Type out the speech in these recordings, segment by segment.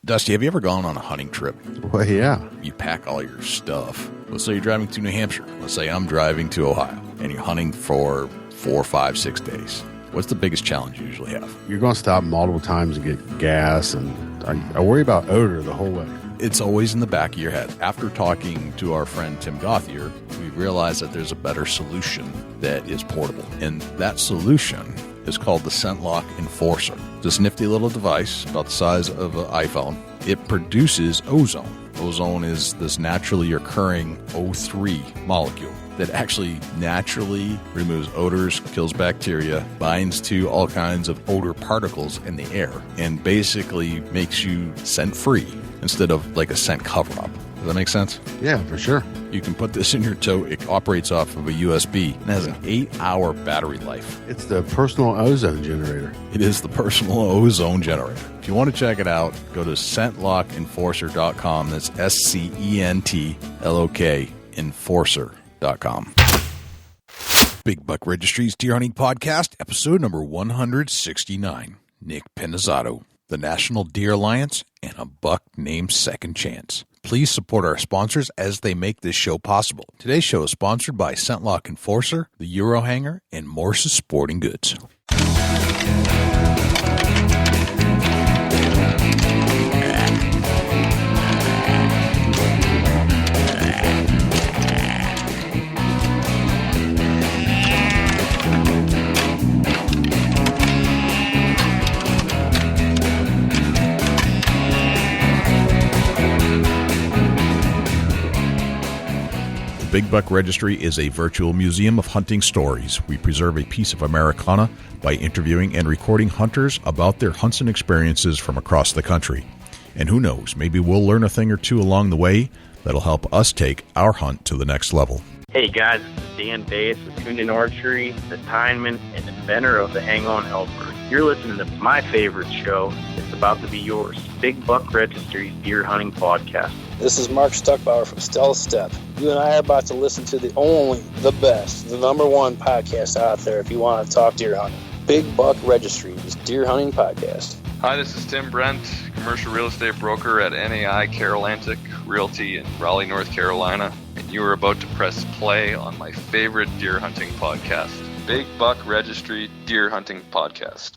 Dusty, have you ever gone on a hunting trip? Well, yeah. You pack all your stuff. Let's say you're driving to New Hampshire. Let's say I'm driving to Ohio, and you're hunting for 4, 5, 6 days. What's the biggest challenge you usually have? You're going to stop multiple times to get gas, and I worry about odor the whole way. It's always in the back of your head. After talking to our friend Tim Gothier, we realized that there's a better solution that is portable. And that solution is called the ScentLock Enforcer. This nifty little device, about the size of an iPhone, it produces ozone. Ozone is this naturally occurring O3 molecule that actually naturally removes odors, kills bacteria, binds to all kinds of odor particles in the air, and basically makes you scent-free instead of like a scent cover-up. Does that make sense? Yeah, for sure. You can put this in your tote. It operates off of a USB and has an 8-hour battery life. It's the personal ozone generator. It is the personal ozone generator. If you want to check it out, go to ScentLockEnforcer.com. That's ScentLock Enforcer.com. Big Buck Registry's Deer Hunting Podcast, episode number 169. Nick Pinizzotto, the National Deer Alliance, and a buck named Second Chance. Please support our sponsors as they make this show possible. Today's show is sponsored by ScentLock Enforcer, the Euro Hanger, and Morse's Sporting Goods. Big Buck Registry is a virtual museum of hunting stories. We preserve a piece of Americana by interviewing and recording hunters about their hunts and experiences from across the country. And who knows, maybe we'll learn a thing or two along the way that'll help us take our hunt to the next level. Hey guys, this is Dan Bass with Coonan Archery, the timeman and inventor of the Hang-On Elkbird. You're listening to my favorite show. It's about to be yours, Big Buck Registry's Deer Hunting Podcast. This is Mark Stuckbauer from Stella Step. You and I are about to listen to the only, the best, the number one podcast out there if you want to talk deer hunting. Big Buck Registry's Deer Hunting Podcast. Hi, this is Tim Brent, commercial real estate broker at NAI Carolantic Realty in Raleigh, North Carolina, and you are about to press play on my favorite deer hunting podcast, Big Buck Registry Deer Hunting Podcast.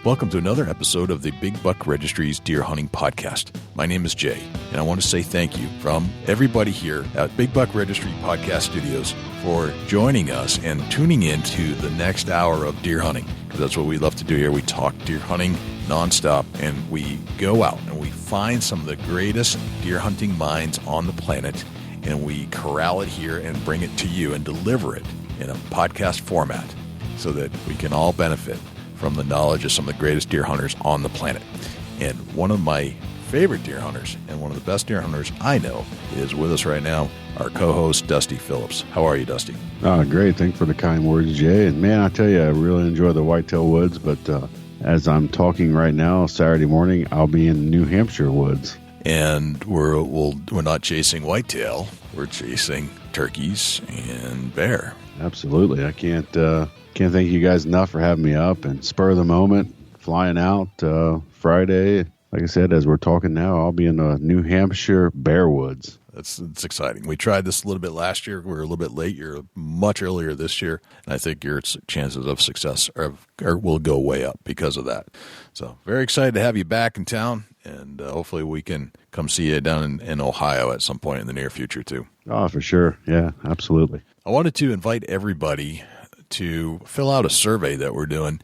Welcome to another episode of the Big Buck Registry's Deer Hunting Podcast. My name is Jay, and I want to say thank you from everybody here at Big Buck Registry Podcast Studios for joining us and tuning into the next hour of deer hunting, because that's what we love to do here. We talk deer hunting nonstop, and we go out and we find some of the greatest deer hunting minds on the planet, and we corral it here and bring it to you and deliver it in a podcast format so that we can all benefit from the knowledge of some of the greatest deer hunters on the planet. And one of my favorite deer hunters and one of the best deer hunters I know is with us right now, our co-host, Dusty Phillips. How are you, Dusty? Great. Thanks for the kind words, Jay. And man, I tell you, I really enjoy the whitetail woods, but as I'm talking right now, Saturday morning, I'll be in New Hampshire woods. And we're not chasing whitetail. We're chasing turkeys and bear. Absolutely. I can't thank you guys enough for having me up and spur of the moment, flying out Friday. Like I said, as we're talking now, I'll be in the New Hampshire bear woods. It's exciting. We tried this a little bit last year. We were a little bit late. You're much earlier this year, and I think your chances of success will go way up because of that. So very excited to have you back in town, and hopefully we can come see you down in Ohio at some point in the near future too. Oh, for sure. Yeah, absolutely. I wanted to invite everybody to fill out a survey that we're doing.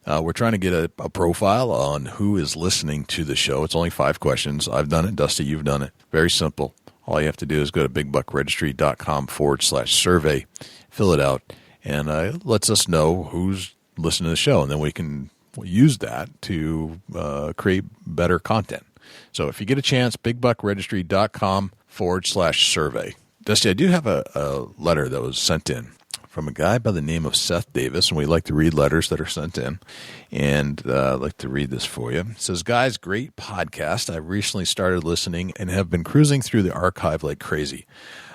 We're trying to get a profile on who is listening to the show. It's only 5 questions. I've done it. Dusty, you've done it. Very simple. All you have to do is go to bigbuckregistry.com/survey, fill it out, and it lets us know who's listening to the show, and then we can use that to create better content. So if you get a chance, bigbuckregistry.com/survey. Dusty, I do have a letter that was sent in from a guy by the name of Seth Davis, and we like to read letters that are sent in, and I'd like to read this for you. It says, guys, great podcast. I recently started listening and have been cruising through the archive like crazy.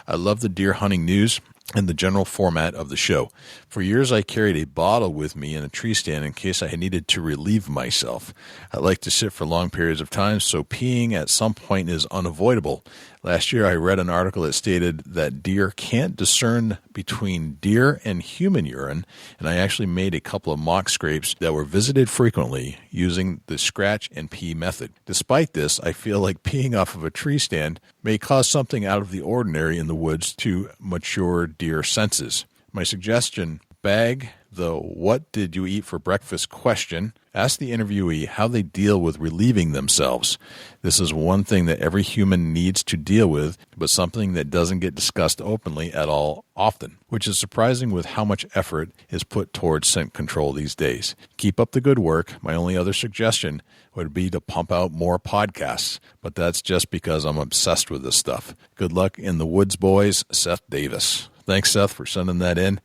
I love the deer hunting news and the general format of the show. For years, I carried a bottle with me in a tree stand in case I needed to relieve myself. I like to sit for long periods of time, so peeing at some point is unavoidable. Last year, I read an article that stated that deer can't discern between deer and human urine, and I actually made a couple of mock scrapes that were visited frequently using the scratch and pee method. Despite this, I feel like peeing off of a tree stand may cause something out of the ordinary in the woods to mature deer senses. My suggestion: bag the "what did you eat for breakfast" question. Ask the interviewee how they deal with relieving themselves. This is one thing that every human needs to deal with, but something that doesn't get discussed openly at all often, which is surprising with how much effort is put towards scent control these days. Keep up the good work. My only other suggestion would be to pump out more podcasts, but that's just because I'm obsessed with this stuff. Good luck in the woods, boys. Seth Davis. Thanks, Seth, for sending that in.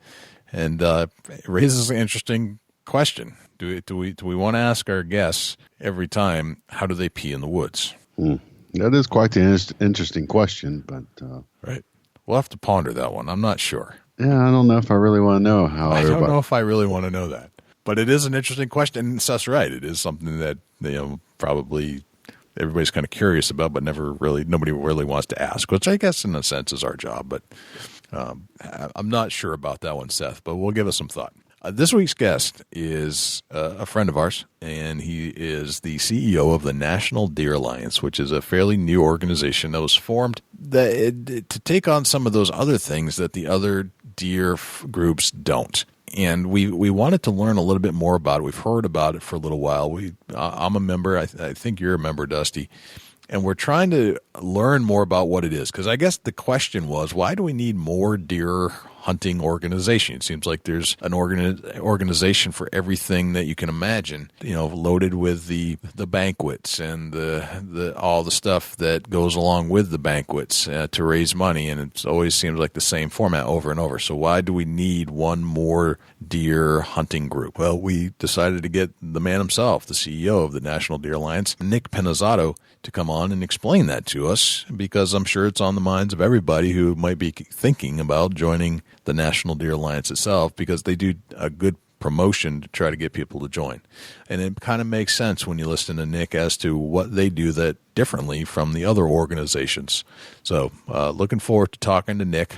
And it raises an interesting question. Do we want to ask our guests every time, how do they pee in the woods? That is quite an interesting question, but right. We'll have to ponder that one. I'm not sure. Yeah, I don't know if I really want to know how. I don't know if I really want to know that, but it is an interesting question. And Seth's right. It is something that probably everybody's kind of curious about, but nobody really wants to ask. Which I guess in a sense is our job, but I'm not sure about that one, Seth. But we'll give it some thought. This week's guest is a friend of ours, and he is the CEO of the National Deer Alliance, which is a fairly new organization that was formed to take on some of those other things that the other deer groups don't. And we wanted to learn a little bit more about it. We've heard about it for a little while. I'm a member. I think you're a member, Dusty. And we're trying to learn more about what it is. Because I guess the question was, why do we need more deer hunting organization? It seems like there's an organization for everything that you can imagine, loaded with the banquets and the all the stuff that goes along with the banquets to raise money. And it always seems like the same format over and over. So why do we need one more deer hunting group? Well, we decided to get the man himself, the CEO of the National Deer Alliance, Nick Pinizzotto, to come on and explain that to us, because I'm sure it's on the minds of everybody who might be thinking about joining the National Deer Alliance itself, because they do a good promotion to try to get people to join. And it kind of makes sense when you listen to Nick as to what they do that differently from the other organizations. So looking forward to talking to Nick.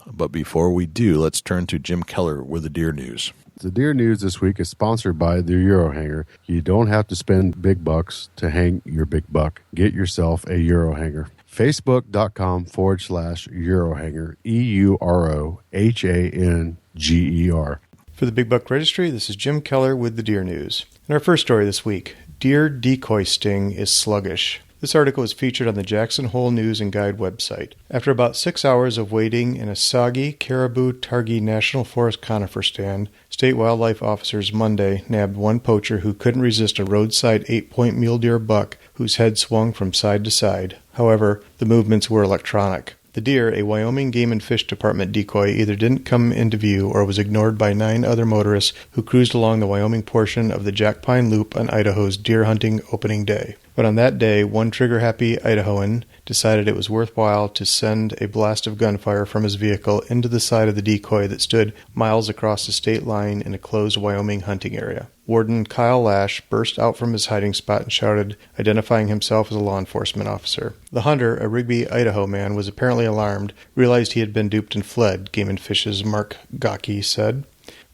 But before we do, let's turn to Jim Keller with the Deer News. The Deer News this week is sponsored by the Euro Hanger. You don't have to spend big bucks to hang your big buck. Get yourself a Euro Hanger. Facebook.com/Eurohanger, EUROHANGER. For the Big Buck Registry, this is Jim Keller with the Deer News. In our first story this week, deer decoy sting is sluggish. This article is featured on the Jackson Hole News and Guide website. After about 6 hours of waiting in a soggy Caribou-Targhee National Forest conifer stand, state wildlife officers Monday nabbed one poacher who couldn't resist a roadside 8-point mule deer buck whose head swung from side to side. However, the movements were electronic. The deer, a Wyoming Game and Fish Department decoy, either didn't come into view or was ignored by 9 other motorists who cruised along the Wyoming portion of the Jack Pine Loop on Idaho's deer hunting opening day. But on that day, one trigger-happy Idahoan decided it was worthwhile to send a blast of gunfire from his vehicle into the side of the decoy that stood miles across the state line in a closed Wyoming hunting area. Warden Kyle Lash burst out from his hiding spot and shouted, identifying himself as a law enforcement officer. The hunter, a Rigby, Idaho man, was apparently alarmed, realized he had been duped and fled, Game and Fish's Mark Gocke said.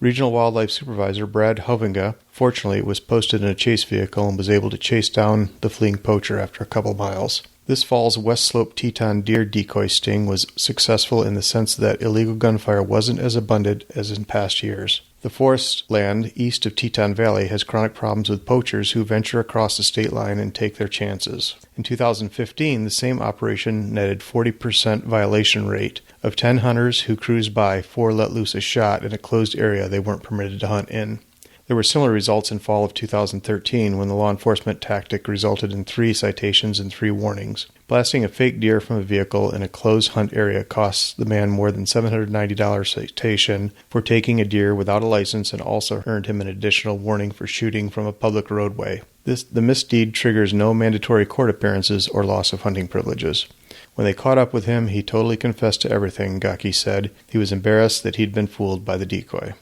Regional Wildlife Supervisor Brad Hovinga, fortunately, was posted in a chase vehicle and was able to chase down the fleeing poacher after a couple miles. This fall's West Slope Teton deer decoy sting was successful in the sense that illegal gunfire wasn't as abundant as in past years. The forest land east of Teton Valley has chronic problems with poachers who venture across the state line and take their chances. In 2015, the same operation netted 40% violation rate. Of 10 hunters who cruised by, 4 let loose a shot in a closed area they weren't permitted to hunt in. There were similar results in fall of 2013 when the law enforcement tactic resulted in 3 citations and 3 warnings. Blasting a fake deer from a vehicle in a closed hunt area costs the man more than $790 citation for taking a deer without a license and also earned him an additional warning for shooting from a public roadway. The misdeed triggers no mandatory court appearances or loss of hunting privileges. When they caught up with him, he totally confessed to everything, Gaki said. He was embarrassed that he'd been fooled by the decoy.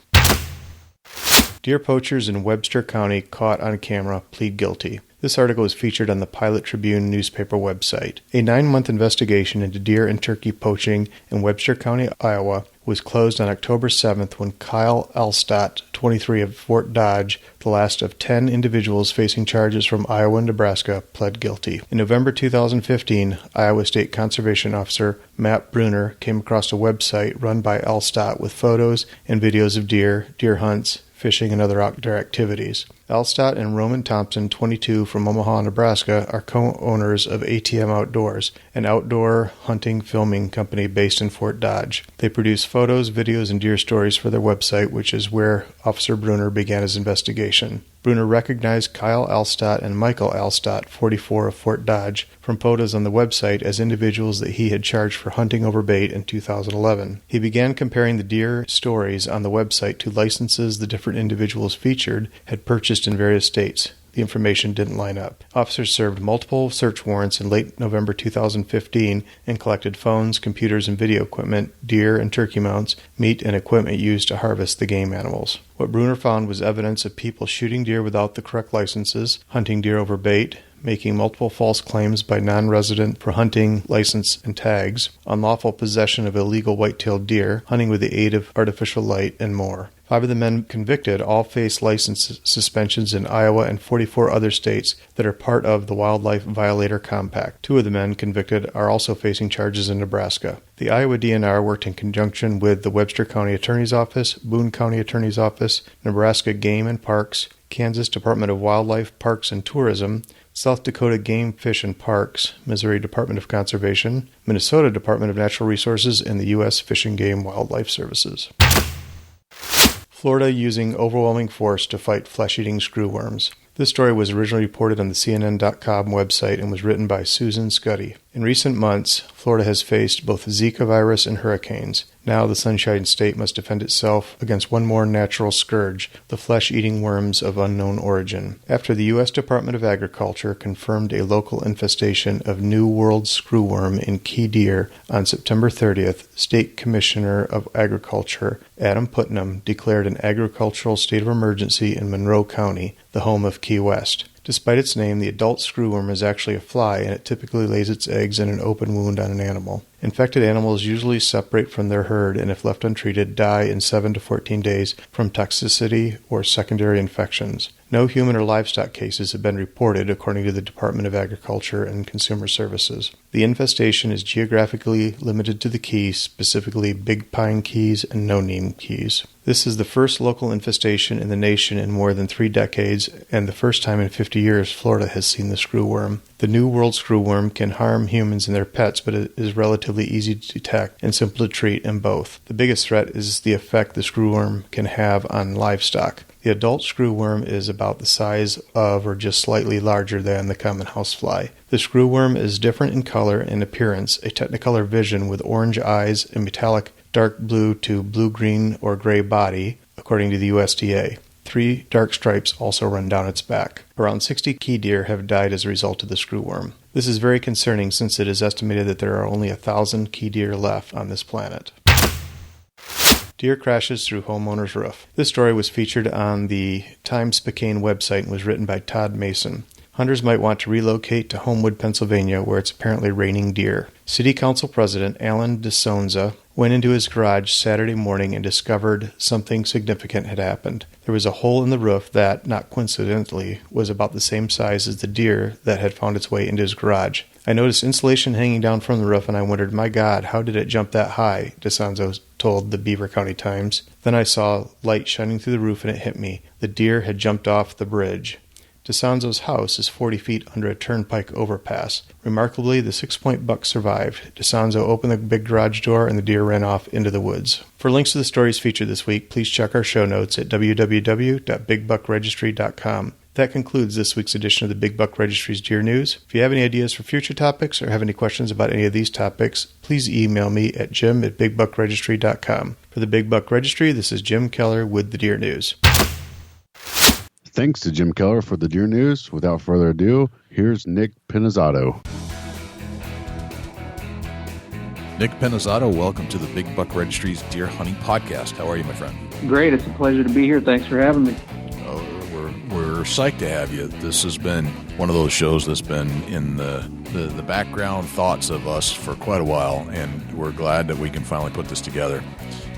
Deer poachers in Webster County caught on camera plead guilty. This article is featured on the Pilot Tribune newspaper website. A 9-month investigation into deer and turkey poaching in Webster County, Iowa, was closed on October 7th when Kyle Alstott, 23 of Fort Dodge, the last of 10 individuals facing charges from Iowa and Nebraska, pled guilty. In November 2015, Iowa State Conservation Officer Matt Bruner came across a website run by Alstott with photos and videos of deer hunts, fishing, and other outdoor activities. Alstott and Roman Thompson, 22, from Omaha, Nebraska, are co-owners of ATM Outdoors, an outdoor hunting filming company based in Fort Dodge. They produce photos, videos, and deer stories for their website, which is where Officer Bruner began his investigation. Bruner recognized Kyle Alstott and Michael Alstott, 44, of Fort Dodge, from photos on the website as individuals that he had charged for hunting over bait in 2011. He began comparing the deer stories on the website to licenses the different individuals featured had purchased in various states. The information didn't line up. Officers served multiple search warrants in late November 2015 and collected phones, computers, and video equipment, deer and turkey mounts, meat, and equipment used to harvest the game animals. What Bruner found was evidence of people shooting deer without the correct licenses, hunting deer over bait, making multiple false claims by non-resident for hunting license and tags, unlawful possession of illegal white-tailed deer, hunting with the aid of artificial light, and more. 5 of the men convicted all face license suspensions in Iowa and 44 other states that are part of the Wildlife Violator Compact. 2 of the men convicted are also facing charges in Nebraska. The Iowa DNR worked in conjunction with the Webster County Attorney's Office, Boone County Attorney's Office, Nebraska Game and Parks, Kansas Department of Wildlife, Parks and Tourism, South Dakota Game, Fish and Parks, Missouri Department of Conservation, Minnesota Department of Natural Resources, and the U.S. Fish and Game Wildlife Services. Florida using overwhelming force to fight flesh-eating screwworms. This story was originally reported on the CNN.com website and was written by Susan Scuddy. In recent months, Florida has faced both Zika virus and hurricanes. Now the Sunshine State must defend itself against one more natural scourge, the flesh-eating worms of unknown origin. After the U.S. Department of Agriculture confirmed a local infestation of New World screwworm in key deer on September 30th, State Commissioner of Agriculture Adam Putnam declared an agricultural state of emergency in Monroe County, the home of Key West. Despite its name, the adult screwworm is actually a fly, and it typically lays its eggs in an open wound on an animal. Infected animals usually separate from their herd and, if left untreated, die in 7 to 14 days from toxicity or secondary infections. No human or livestock cases have been reported, according to the Department of Agriculture and Consumer Services. The infestation is geographically limited to the Keys, specifically Big Pine Keys and No Name Keys. This is the first local infestation in the nation in more than 3 decades, and the first time in 50 years Florida has seen the screwworm. The New World screwworm can harm humans and their pets, but it is relatively easy to detect and simple to treat in both. The biggest threat is the effect the screwworm can have on livestock. The adult screwworm is about the size of or just slightly larger than the common housefly. The screwworm is different in color and appearance, a technicolor vision with orange eyes, a metallic dark blue to blue-green or gray body, according to the USDA. 3 dark stripes also run down its back. Around 60 key deer have died as a result of the screwworm. This is very concerning since it is estimated that there are only 1,000 key deer left on this planet. Deer crashes through homeowner's roof. This story was featured on the Times-Spokane website and was written by Todd Mason. Hunters might want to relocate to Homewood, Pennsylvania, where it's apparently raining deer. City Council President Alan DeSonza went into his garage Saturday morning and discovered something significant had happened. There was a hole in the roof that, not coincidentally, was about the same size as the deer that had found its way into his garage. I noticed insulation hanging down from the roof, and I wondered, my God, how did it jump that high? DeSonzo told the Beaver County Times. Then I saw light shining through the roof, and it hit me. The deer had jumped off the bridge. DeSonzo's house is 40 feet under a turnpike overpass. Remarkably, the 6-point buck survived. DeSonzo opened the big garage door, and the deer ran off into the woods. For links to the stories featured this week, please check our show notes at www.bigbuckregistry.com. That concludes this week's edition of the Big Buck Registry's Deer News. If you have any ideas for future topics or have any questions about any of these topics, please email me at jim@bigbuckregistry.com. For the Big Buck Registry, this is Jim Keller with the Deer News. Thanks to Jim Keller for the Deer News. Without further ado, here's Nick Pinizzotto. Nick Pinizzotto, welcome to the Big Buck Registry's Deer Hunting Podcast. How are you, my friend? Great. It's a pleasure to be here. Thanks for having me. We're psyched to have you. This has been one of those shows that's been in the background thoughts of us for quite a while, and we're glad that we can finally put this together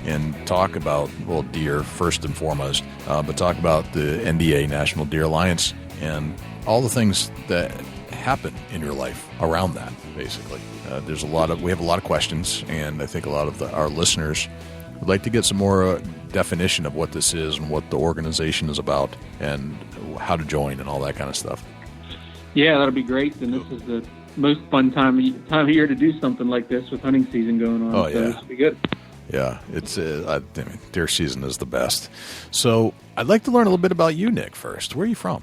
and talk about, well, deer first and foremost, but talk about the NDA, National Deer Alliance, and all the things that happen in your life around that, basically. We have a lot of questions, and I think a lot of our listeners would like to get some more definition of what this is and what the organization is about and how to join and all that kind of stuff. Yeah, that'll be great. And this is the most fun time of year to do something like this with hunting season going on. Oh, yeah. So this will be good. Yeah, it's deer season is the best. So I'd like to learn a little bit about you, Nick, first. Where are you from?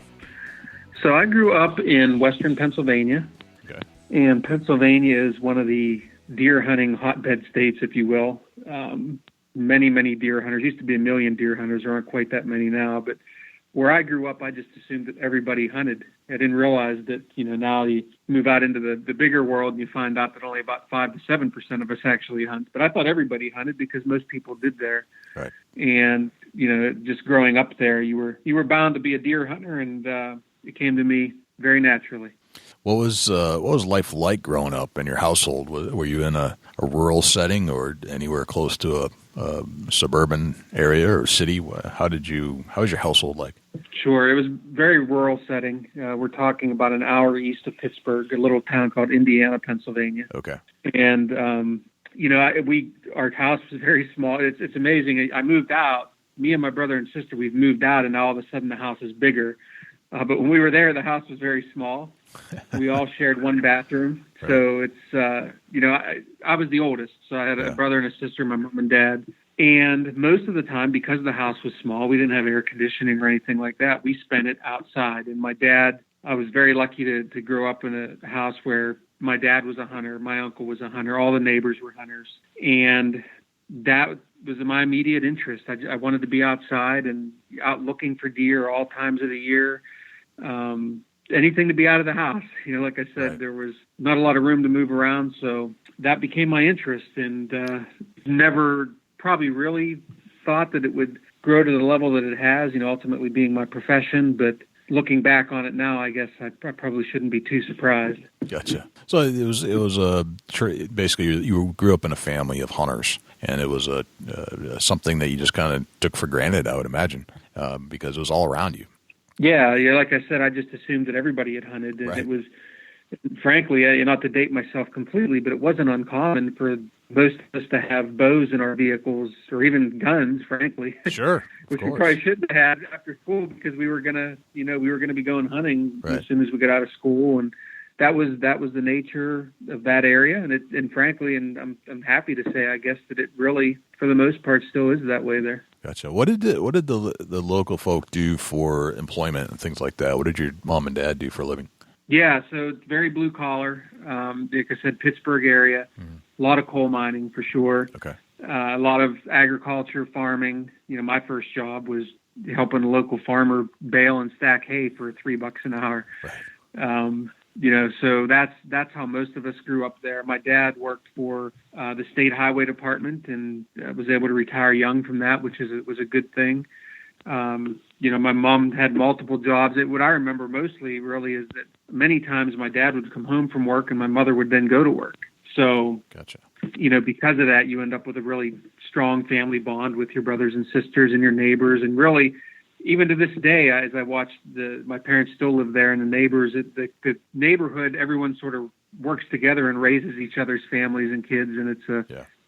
So I grew up in western Pennsylvania. Okay. And Pennsylvania is one of the deer hunting hotbed states, if you will. Many deer hunters. Used to be 1 million deer hunters. There aren't quite that many now. But where I grew up, I just assumed that everybody hunted. I didn't realize that, now you move out into the bigger world and you find out that only about 5 to 7% of us actually hunt. But I thought everybody hunted because most people did there. Right. And, just growing up there, you were bound to be a deer hunter, and it came to me very naturally. What was life like growing up in your household? Were you in a rural setting or anywhere close to a suburban area or city? How was your household like? Sure, it was very rural setting. We're talking about an hour east of Pittsburgh, a little town called Indiana, Pennsylvania. Okay. And our house was very small. It's amazing. I moved out. Me and my brother and sister, we've moved out, and now all of a sudden the house is bigger. But when we were there, the house was very small. We all shared one bathroom. Right. So it's, I was the oldest. So I had a brother and a sister, my mom and dad. And most of the time, because the house was small, we didn't have air conditioning or anything like that. We spent it outside. And my dad, I was very lucky to grow up in a house where my dad was a hunter. My uncle was a hunter. All the neighbors were hunters. And that was my immediate interest. I wanted to be outside and out looking for deer all times of the year. Anything to be out of the house. Like I said, There was not a lot of room to move around, so that became my interest, and never probably really thought that it would grow to the level that it has, ultimately being my profession. But looking back on it now, I guess I probably shouldn't be too surprised. Gotcha. So it was basically you grew up in a family of hunters, and it was something that you just kind of took for granted, I would imagine, because it was all around you. Yeah, like I said, I just assumed that everybody had hunted, and It was, frankly, not to date myself completely, but it wasn't uncommon for most of us to have bows in our vehicles, or even guns, frankly. Sure, which we probably shouldn't have had after school, because we were gonna be going hunting as soon as we got out of school, and that was the nature of that area, and frankly, I'm happy to say, I guess, that it really, for the most part, still is that way there. Gotcha. What did the local folk do for employment and things like that? What did your mom and dad do for a living? Yeah, so it's very blue collar. Like I said, Pittsburgh area, a lot of coal mining for sure. Okay. A lot of agriculture, farming. My first job was helping a local farmer bale and stack hay for $3 an hour. Right. So that's how most of us grew up there. My dad worked for the state highway department, and was able to retire young from that, which was a good thing. My mom had multiple jobs. What I remember mostly really is that many times my dad would come home from work and my mother would then go to work. So, gotcha. Because of that, you end up with a really strong family bond with your brothers and sisters and your neighbors, and really, even to this day, as I watch my parents still live there, and the neighbors, the neighborhood, everyone sort of works together and raises each other's families and kids, and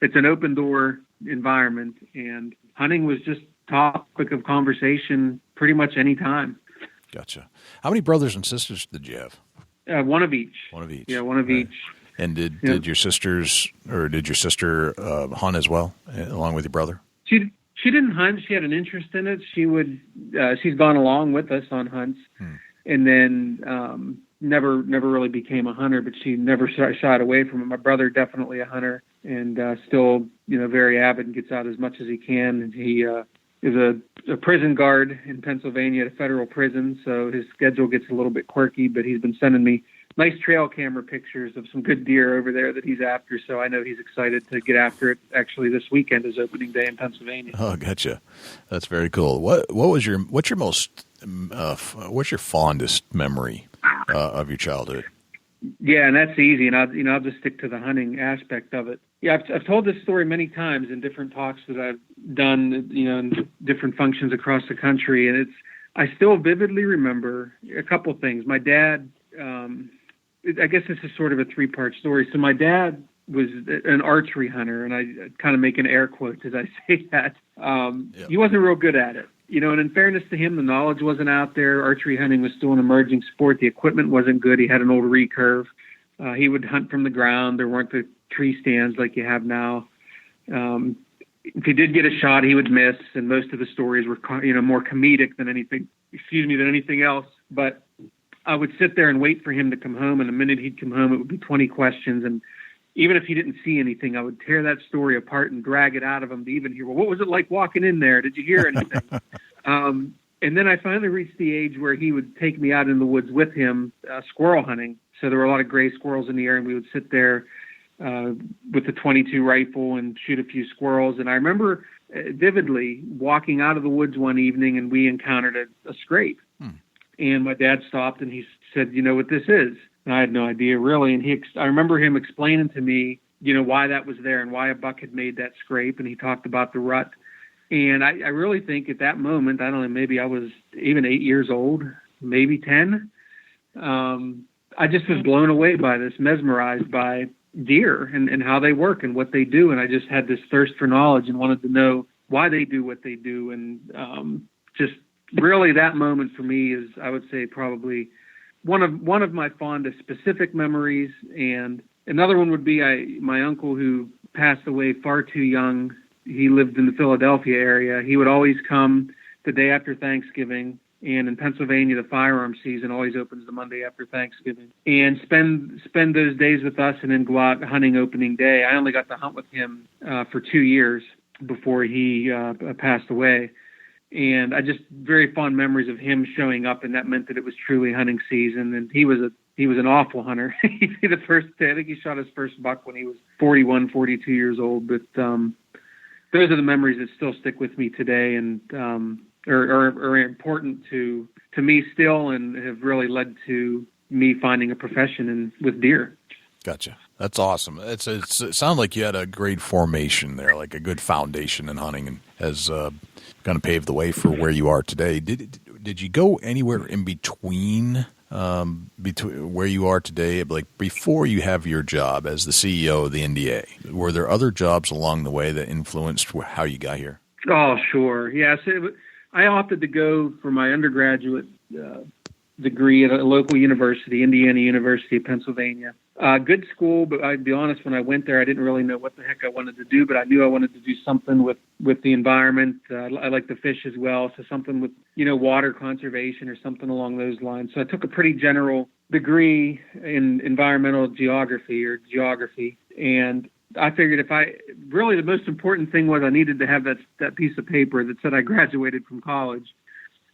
it's an open door environment. And hunting was just topic of conversation pretty much any time. Gotcha. How many brothers and sisters did you have? One of each. One of each. Yeah, one of each. And did your sister hunt as well, along with your brother? She didn't hunt. She had an interest in it. She's gone along with us on hunts, and then never really became a hunter. But she never shied away from it. My brother, definitely a hunter, and still very avid and gets out as much as he can. And is a prison guard in Pennsylvania at a federal prison, so his schedule gets a little bit quirky, but he's been sending me nice trail camera pictures of some good deer over there that he's after, so I know he's excited to get after it. Actually, this weekend is opening day in Pennsylvania. Oh, gotcha. That's very cool. What's your fondest memory of your childhood? Yeah, and that's easy, and I'll just stick to the hunting aspect of it. Yeah, I've told this story many times in different talks that I've done, in different functions across the country, and I still vividly remember a couple things. My dad, I guess this is sort of a three-part story. So my dad was an archery hunter, and I kind of make an air quote as I say that. He wasn't real good at it. And in fairness to him, the knowledge wasn't out there. Archery hunting was still an emerging sport. The equipment wasn't good. He had an old recurve. He would hunt from the ground. There weren't the tree stands like you have now. If he did get a shot, he would miss, and most of the stories were, more comedic than anything else. But I would sit there and wait for him to come home, and the minute he'd come home, it would be 20 questions. And even if he didn't see anything, I would tear that story apart and drag it out of him to even hear, well, what was it like walking in there? Did you hear anything? And then I finally reached the age where he would take me out in the woods with him squirrel hunting. So there were a lot of gray squirrels in the air, and we would sit there with the .22 rifle and shoot a few squirrels. And I remember vividly walking out of the woods one evening, and we encountered a scrape. And my dad stopped, and he said, "You know what this is?" And I had no idea, really. And I remember him explaining to me, why that was there and why a buck had made that scrape. And he talked about the rut. And I really think at that moment, I don't know, maybe I was even 8 years old, maybe 10. I just was blown away by this, mesmerized by deer and how they work and what they do. And I just had this thirst for knowledge and wanted to know why they do what they do. And just really that moment for me is, I would say, probably one of my fondest specific memories. And another one would be my uncle, who passed away far too young. He lived in the Philadelphia area. He would always come the day after Thanksgiving. And in Pennsylvania, the firearm season always opens the Monday after Thanksgiving, and spend those days with us, and then go out hunting opening day. I only got to hunt with him for 2 years before he passed away. And I just very fond memories of him showing up, and that meant that it was truly hunting season. And he was an awful hunter. I think he shot his first buck when he was 41, 42 years old. But those are the memories that still stick with me today, and are important to me still, and have really led to me finding a profession with deer. Gotcha. That's awesome. It sounds like you had a great formation there, like a good foundation in hunting, and has kind of paved the way for where you are today. Did you go anywhere in between where you are today, like before you have your job as the CEO of the NDA? Were there other jobs along the way that influenced how you got here? Oh, sure. Yes. I opted to go for my undergraduate degree at a local university, Indiana University of Pennsylvania. Good school, but I'd be honest, when I went there, I didn't really know what the heck I wanted to do, but I knew I wanted to do something with the environment. I like to fish as well, so something with, water conservation or something along those lines. So I took a pretty general degree in environmental geography, and I figured really the most important thing was I needed to have that piece of paper that said I graduated from college,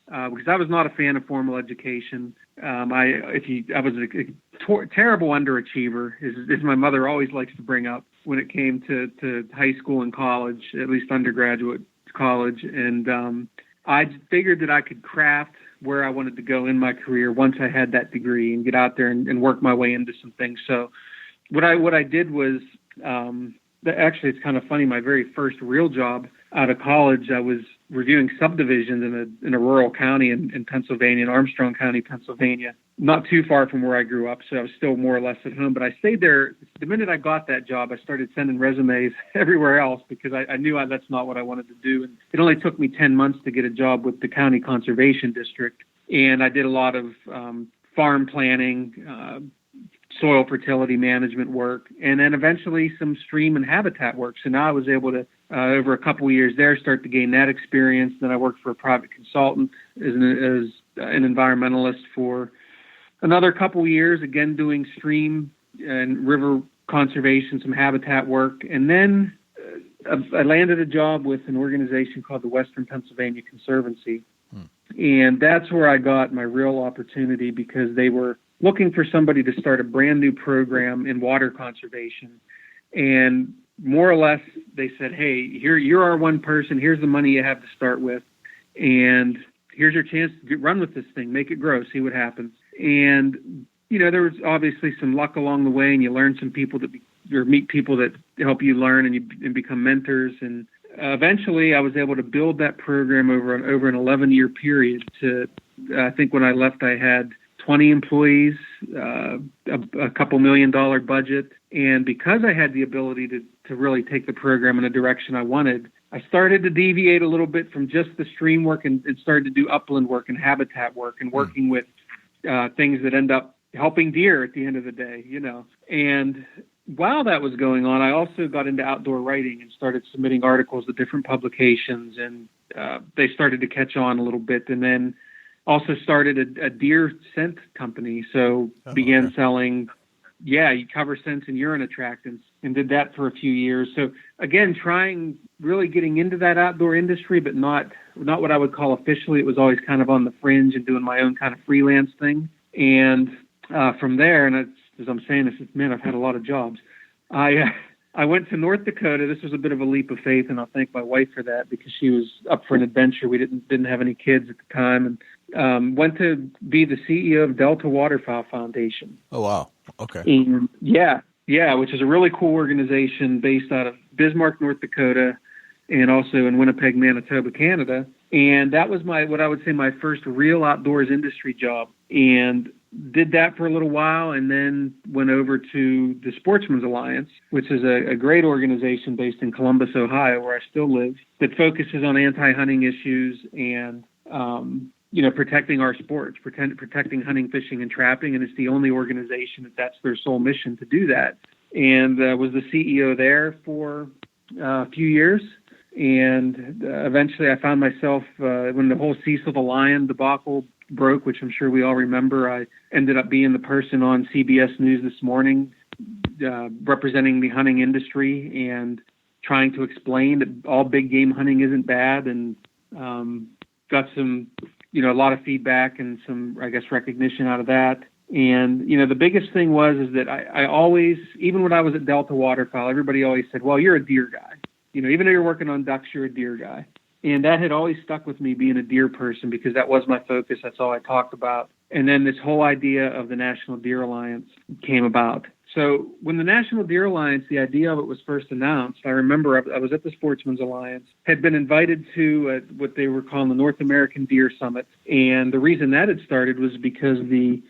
because I was not a fan of formal education. I was a terrible underachiever, as my mother always likes to bring up when it came to high school and college, at least undergraduate college. And I figured that I could craft where I wanted to go in my career once I had that degree, and get out there and work my way into some things. So what I did was, actually, it's kind of funny. My very first real job out of college, I was reviewing subdivisions in a rural county in Pennsylvania, in Armstrong County, Pennsylvania, not too far from where I grew up. So I was still more or less at home, but I stayed there. The minute I got that job, I started sending resumes everywhere else, because I knew that's not what I wanted to do. And it only took me 10 months to get a job with the county conservation district. And I did a lot of farm planning, soil fertility management work, and then eventually some stream and habitat work. So now I was able to, over a couple of years there, start to gain that experience. Then I worked for a private consultant as an environmentalist for another couple of years, again doing stream and river conservation, some habitat work. And then I landed a job with an organization called the Western Pennsylvania Conservancy. And that's where I got my real opportunity, because they were looking for somebody to start a brand new program in water conservation. And more or less, they said, hey, you're our one person. Here's the money you have to start with. And here's your chance to run with this thing, make it grow, see what happens. And, there was obviously some luck along the way, and you learn some people or meet people that help you learn, and become mentors. And eventually I was able to build that program over an 11-year period to, I think when I left, I had 20 employees, a couple $1 million budget. And because I had the ability to really take the program in a direction I wanted, I started to deviate a little bit from just the stream work and started to do upland work and habitat work and working with things that end up helping deer at the end of the day, And while that was going on, I also got into outdoor writing and started submitting articles to different publications, and they started to catch on a little bit. And then also started a deer scent company. So began selling, cover scents and urine attractants, and did that for a few years. So again, really getting into that outdoor industry, but not what I would call officially. It was always kind of on the fringe and doing my own kind of freelance thing. And from there, and as I'm saying this, man, I've had a lot of jobs. I went to North Dakota. This was a bit of a leap of faith, and I'll thank my wife for that, because she was up for an adventure. We didn't have any kids at the time, and went to be the CEO of Delta Waterfowl Foundation. Oh, wow. Okay. And which is a really cool organization based out of Bismarck, North Dakota, and also in Winnipeg, Manitoba, Canada. And that was what I would say my first real outdoors industry job. And did that for a little while, and then went over to the Sportsman's Alliance, which is a great organization based in Columbus, Ohio, where I still live, that focuses on anti-hunting issues and, protecting our sports, protecting hunting, fishing, and trapping. And it's the only organization that's their sole mission to do that. And was the CEO there for a few years. And eventually I found myself, when the whole Cecil the Lion debacle broke, which I'm sure we all remember, I ended up being the person on CBS News This Morning, representing the hunting industry and trying to explain that all big game hunting isn't bad, and got some, a lot of feedback and some, I guess, recognition out of that. And, the biggest thing is that I always, even when I was at Delta Waterfowl, everybody always said, well, you're a deer guy. Even though you're working on ducks, you're a deer guy. And that had always stuck with me, being a deer person, because that was my focus. That's all I talked about. And then this whole idea of the National Deer Alliance came about. So when the National Deer Alliance, the idea of it was first announced, I remember I was at the Sportsman's Alliance, had been invited to what they were calling the North American Deer Summit. And the reason that had started was because the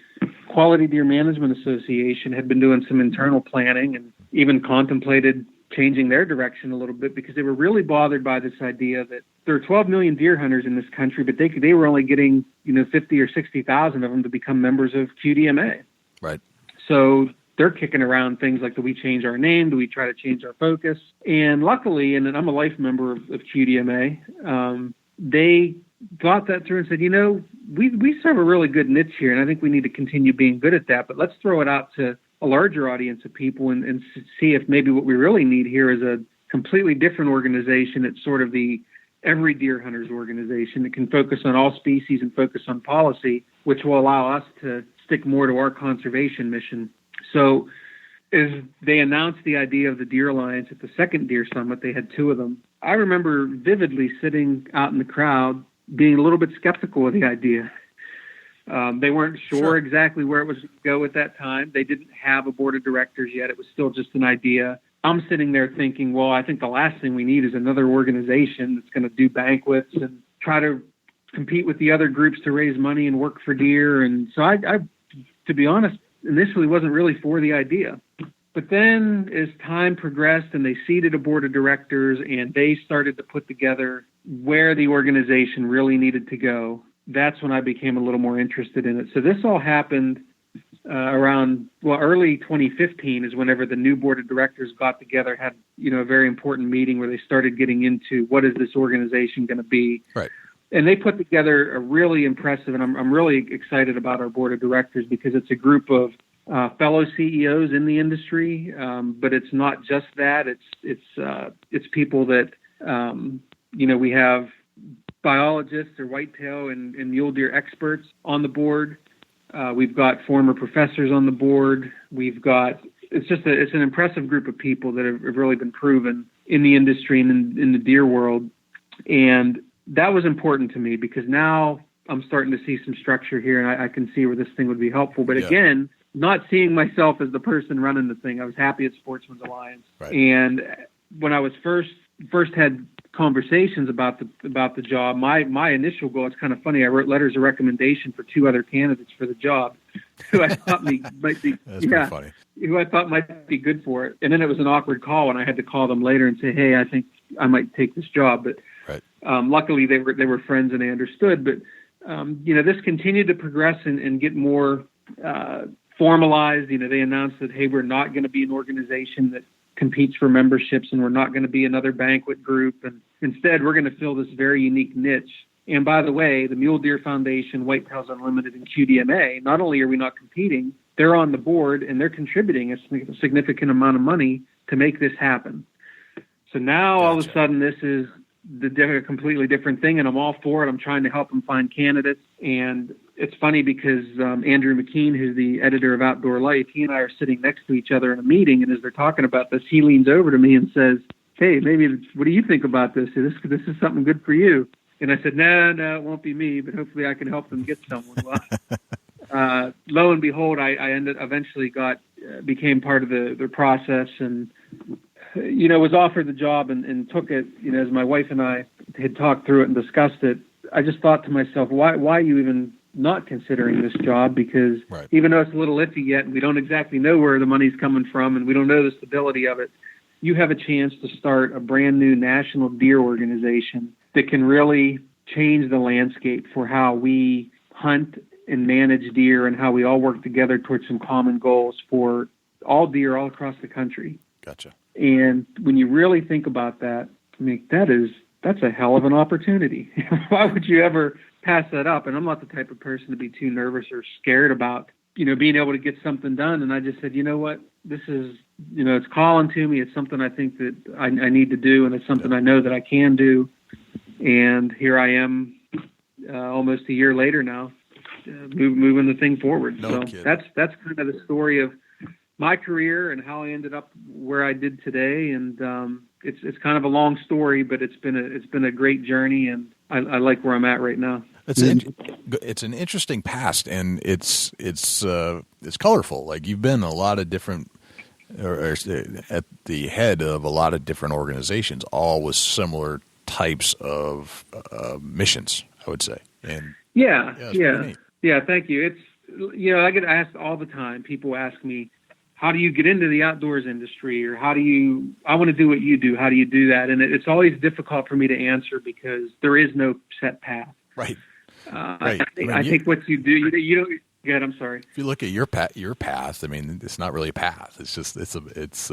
Quality Deer Management Association had been doing some internal planning and even contemplated changing their direction a little bit, because they were really bothered by this idea that there are 12 million deer hunters in this country, but they were only getting 50 or 60,000 of them to become members of QDMA. Right. So they're kicking around things like, do we change our name? Do we try to change our focus? And luckily, and I'm a life member of QDMA, they thought that through and said, we serve a really good niche here, and I think we need to continue being good at that, but let's throw it out to a larger audience of people and see if maybe what we really need here is a completely different organization. It's sort of the every deer hunter's organization that can focus on all species and focus on policy, which will allow us to stick more to our conservation mission. So as they announced the idea of the Deer Alliance at the second Deer Summit, they had two of them. I remember vividly sitting out in the crowd being a little bit skeptical of the idea. They weren't sure exactly where it was going to go at that time. They didn't have a board of directors yet. It was still just an idea. I'm sitting there thinking, well, I think the last thing we need is another organization that's going to do banquets and try to compete with the other groups to raise money and work for deer. And so I to be honest, initially wasn't really for the idea. But then as time progressed and they seated a board of directors and they started to put together where the organization really needed to go, that's when I became a little more interested in it. So this all happened around, early 2015 is whenever the new board of directors got together, had, a very important meeting where they started getting into what is this organization going to be. Right. And they put together a really impressive, and I'm really excited about our board of directors, because it's a group of fellow CEOs in the industry, but it's not just that. It's people that we have biologists or whitetail and mule deer experts on the board. We've got former professors on the board. It's an impressive group of people that have really been proven in the industry and in the deer world. And that was important to me because now I'm starting to see some structure here, and I can see where this thing would be helpful. But again, not seeing myself as the person running the thing. I was happy at Sportsman's Alliance. Right. And when I was first had conversations about the job, my initial goal, it's kind of funny, I wrote letters of recommendation for 2 other candidates for the job who I thought might be funny. Who I thought might be good for it. And then it was an awkward call when I had to call them later and say, hey, I think I might take this job. But luckily they were friends and they understood. But this continued to progress and get more formalized. They announced that, hey, we're not going to be an organization that competes for memberships, and we're not going to be another banquet group. And instead, we're going to fill this very unique niche. And by the way, the Mule Deer Foundation, Whitetails Unlimited, and QDMA, not only are we not competing, they're on the board and they're contributing a significant amount of money to make this happen. So now all of a sudden this is a completely different thing, and I'm all for it. I'm trying to help them find candidates. And it's funny because Andrew McKean, who's the editor of Outdoor Life, he and I are sitting next to each other in a meeting, and as they're talking about this, he leans over to me and says, hey, what do you think about this? This is something good for you. And I said, no, it won't be me, but hopefully I can help them get someone. Well, lo and behold, I eventually became part of the process, and was offered the job and took it. As my wife and I had talked through it and discussed it, I just thought to myself, why are you even not considering this job? Because even though it's a little iffy yet, and we don't exactly know where the money's coming from, and we don't know the stability of it, you have a chance to start a brand new national deer organization that can really change the landscape for how we hunt and manage deer and how we all work together towards some common goals for all deer all across the country. Gotcha. And when you really think about that, I mean, that's a hell of an opportunity. Why would you ever pass that up? And I'm not the type of person to be too nervous or scared about, being able to get something done. And I just said, you know what, this is, it's calling to me. It's something I think that I need to do, and it's something I know that I can do. And here I am, almost a year later now, moving the thing forward. Kidding. That's kind of the story of my career and how I ended up where I did today. And it's kind of a long story, but it's been a great journey, and I like where I'm at right now. It's an interesting past, and it's colorful. Like, you've been a lot of different, or at the head of a lot of different organizations, all with similar types of missions, I would say. And yeah. Thank you. It's I get asked all the time. People ask me, how do you get into the outdoors industry, or I want to do what you do. How do you do that? And it's always difficult for me to answer because there is no set path. Right. I think what you do, you don't. Go ahead, I'm sorry. If you look at your path, I mean, it's not really a path. It's just it's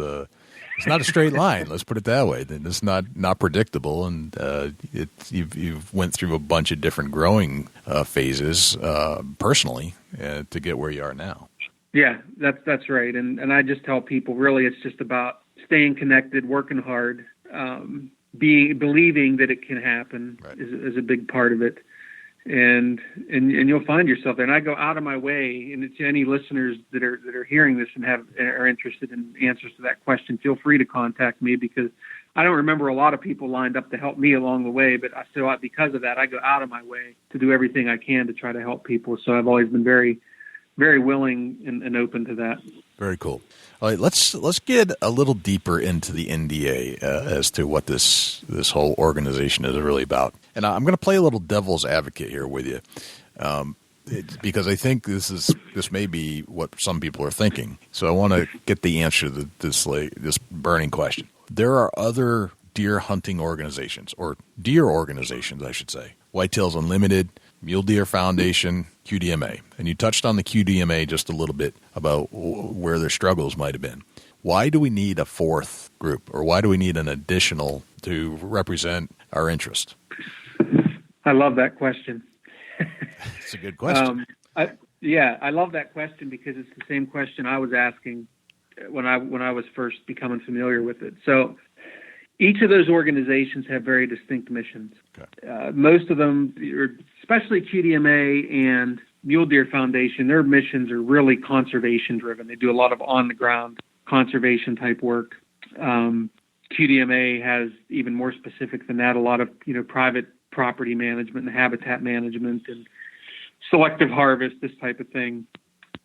not a straight line. Let's put it that way. Then it's not predictable, and you've went through a bunch of different growing phases personally to get where you are now. Yeah, that's right. And I just tell people, really, it's just about staying connected, working hard, believing that it can happen is a big part of it. And you'll find yourself there. And I go out of my way, and to any listeners that are hearing this and are interested in answers to that question, feel free to contact me, because I don't remember a lot of people lined up to help me along the way, but because of that, I go out of my way to do everything I can to try to help people. So I've always been very, very willing and open to that. Very cool. All right, let's get a little deeper into the NDA as to what this whole organization is really about. And I'm going to play a little devil's advocate here with you, because I think this may be what some people are thinking. So I want to get the answer to this burning question. There are other deer hunting organizations, or deer organizations, I should say. Whitetails Unlimited, Mule Deer Foundation, QDMA. And you touched on the QDMA just a little bit about where their struggles might have been. Why do we need a fourth group, or why do we need an additional to represent our interest? I love that question. It's a good question. Yeah, I love that question because it's the same question I was asking when I was first becoming familiar with it. So each of those organizations have very distinct missions. Okay. Most of them, especially QDMA and Mule Deer Foundation, their missions are really conservation driven. They do a lot of on the ground conservation type work. QDMA has even more specific than that, a lot of private property management and habitat management and selective harvest, this type of thing.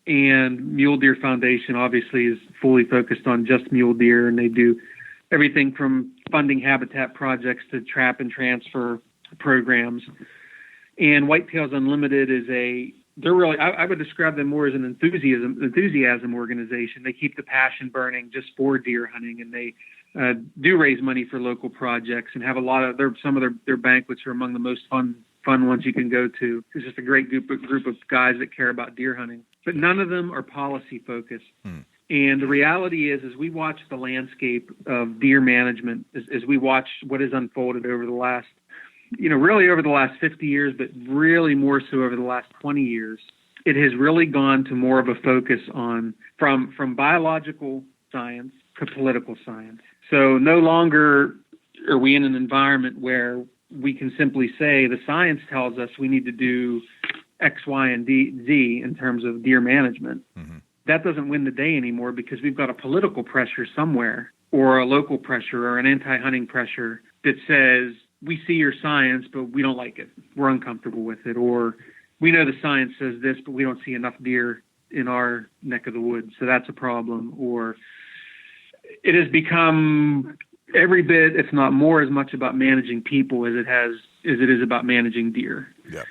And Mule Deer Foundation obviously is fully focused on just mule deer, and they do everything from funding habitat projects to trap and transfer programs. And Whitetails Unlimited is I would describe them more as an enthusiasm organization. They keep the passion burning just for deer hunting, and they do raise money for local projects and have some of their banquets are among the most fun ones you can go to. It's just a great group of guys that care about deer hunting, but none of them are policy focused. And the reality is, as we watch the landscape of deer management, as we watch what has unfolded over the last, really over the last 50 years, but really more so over the last 20 years, it has really gone to more of a focus on from biological science to political science. So no longer are we in an environment where we can simply say the science tells us we need to do X, Y, and Z in terms of deer management. Mm-hmm. That doesn't win the day anymore because we've got a political pressure somewhere or a local pressure or an anti-hunting pressure that says we see your science, but we don't like it. We're uncomfortable with it. Or we know the science says this, but we don't see enough deer in our neck of the woods. So that's a problem. Or it has become every bit, if not more, as much about managing people as it is about managing deer. Yep.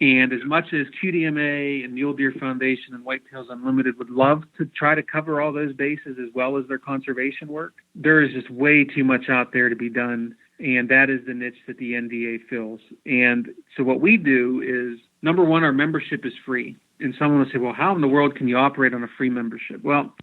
And as much as QDMA and Mule Deer Foundation and Whitetails Unlimited would love to try to cover all those bases as well as their conservation work, there is just way too much out there to be done. And that is the niche that the NDA fills. And so what we do is, number one, our membership is free. And someone will say, well, how in the world can you operate on a free membership? Well,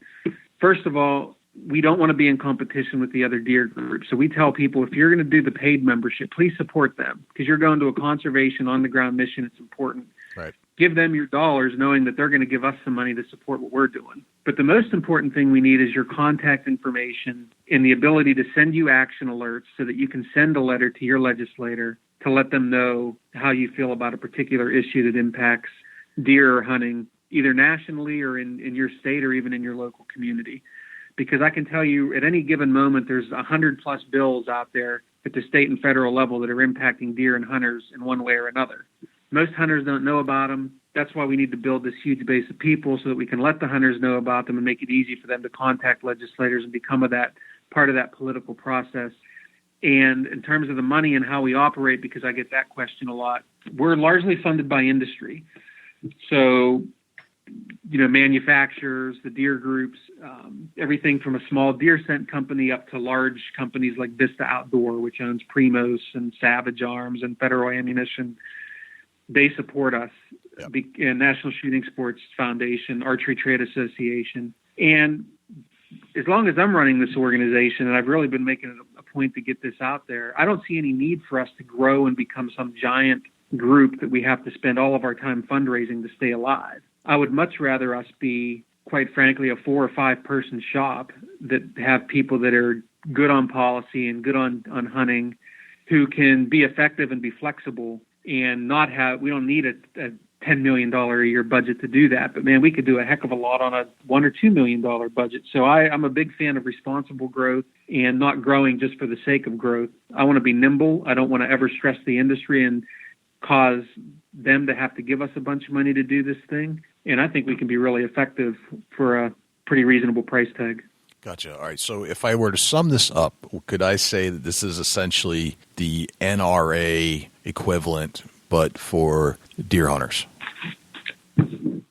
first of all, we don't want to be in competition with the other deer groups. So we tell people, if you're going to do the paid membership, please support them because you're going to a conservation on-the-ground mission. It's important. Right. Give them your dollars knowing that they're going to give us some money to support what we're doing. But the most important thing we need is your contact information and the ability to send you action alerts so that you can send a letter to your legislator to let them know how you feel about a particular issue that impacts deer or hunting, either nationally or in your state or even in your local community. Because I can tell you at any given moment, there's 100+ bills out there at the state and federal level that are impacting deer and hunters in one way or another. Most hunters don't know about them. That's why we need to build this huge base of people so that we can let the hunters know about them and make it easy for them to contact legislators and become part of that political process. And in terms of the money and how we operate, because I get that question a lot, we're largely funded by industry. So manufacturers, the deer groups, everything from a small deer scent company up to large companies like Vista Outdoor, which owns Primos and Savage Arms and Federal Ammunition. They support us. Yep. National Shooting Sports Foundation, Archery Trade Association. And as long as I'm running this organization, and I've really been making it a point to get this out there, I don't see any need for us to grow and become some giant group that we have to spend all of our time fundraising to stay alive. I would much rather us be, quite frankly, a 4 or 5 person shop that have people that are good on policy and good on hunting, who can be effective and be flexible and we don't need a $10 million a year budget to do that. But man, we could do a heck of a lot on a $1 or $2 million budget. So I'm a big fan of responsible growth and not growing just for the sake of growth. I want to be nimble. I don't want to ever stress the industry and cause them to have to give us a bunch of money to do this thing. And I think we can be really effective for a pretty reasonable price tag. Gotcha. All right. So if I were to sum this up, could I say that this is essentially the NRA equivalent, but for deer hunters?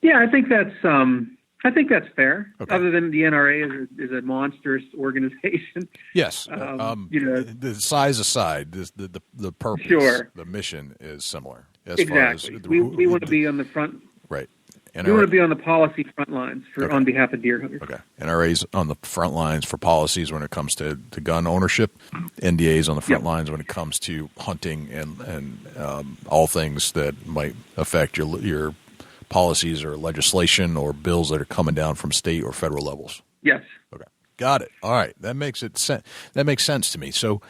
Yeah, I think that's fair. Okay. Other than the NRA is a monstrous organization. Yes. The size aside, the purpose, sure, the mission is similar. Exactly. We want to be on the front. Right. NRA, we want to be on the policy front lines on behalf of deer hunters. Okay. NRA's on the front lines for policies when it comes to gun ownership. NDA's on the front lines when it comes to hunting and all things that might affect your policies or legislation or bills that are coming down from state or federal levels. Yes. Okay. Got it. All right. That makes sense to me. So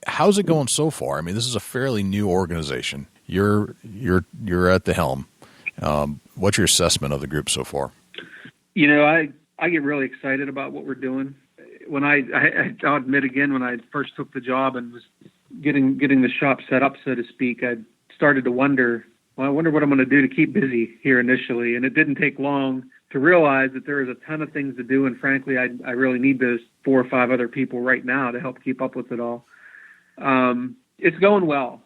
how's it going so far? I mean, this is a fairly new organization. You're at the helm. What's your assessment of the group so far? I get really excited about what we're doing. When I'll admit again, when I first took the job and was getting the shop set up, so to speak, I started to wonder, I wonder what I'm going to do to keep busy here initially. And it didn't take long to realize that there is a ton of things to do. And frankly, I really need those 4 or 5 other people right now to help keep up with it all. It's going well.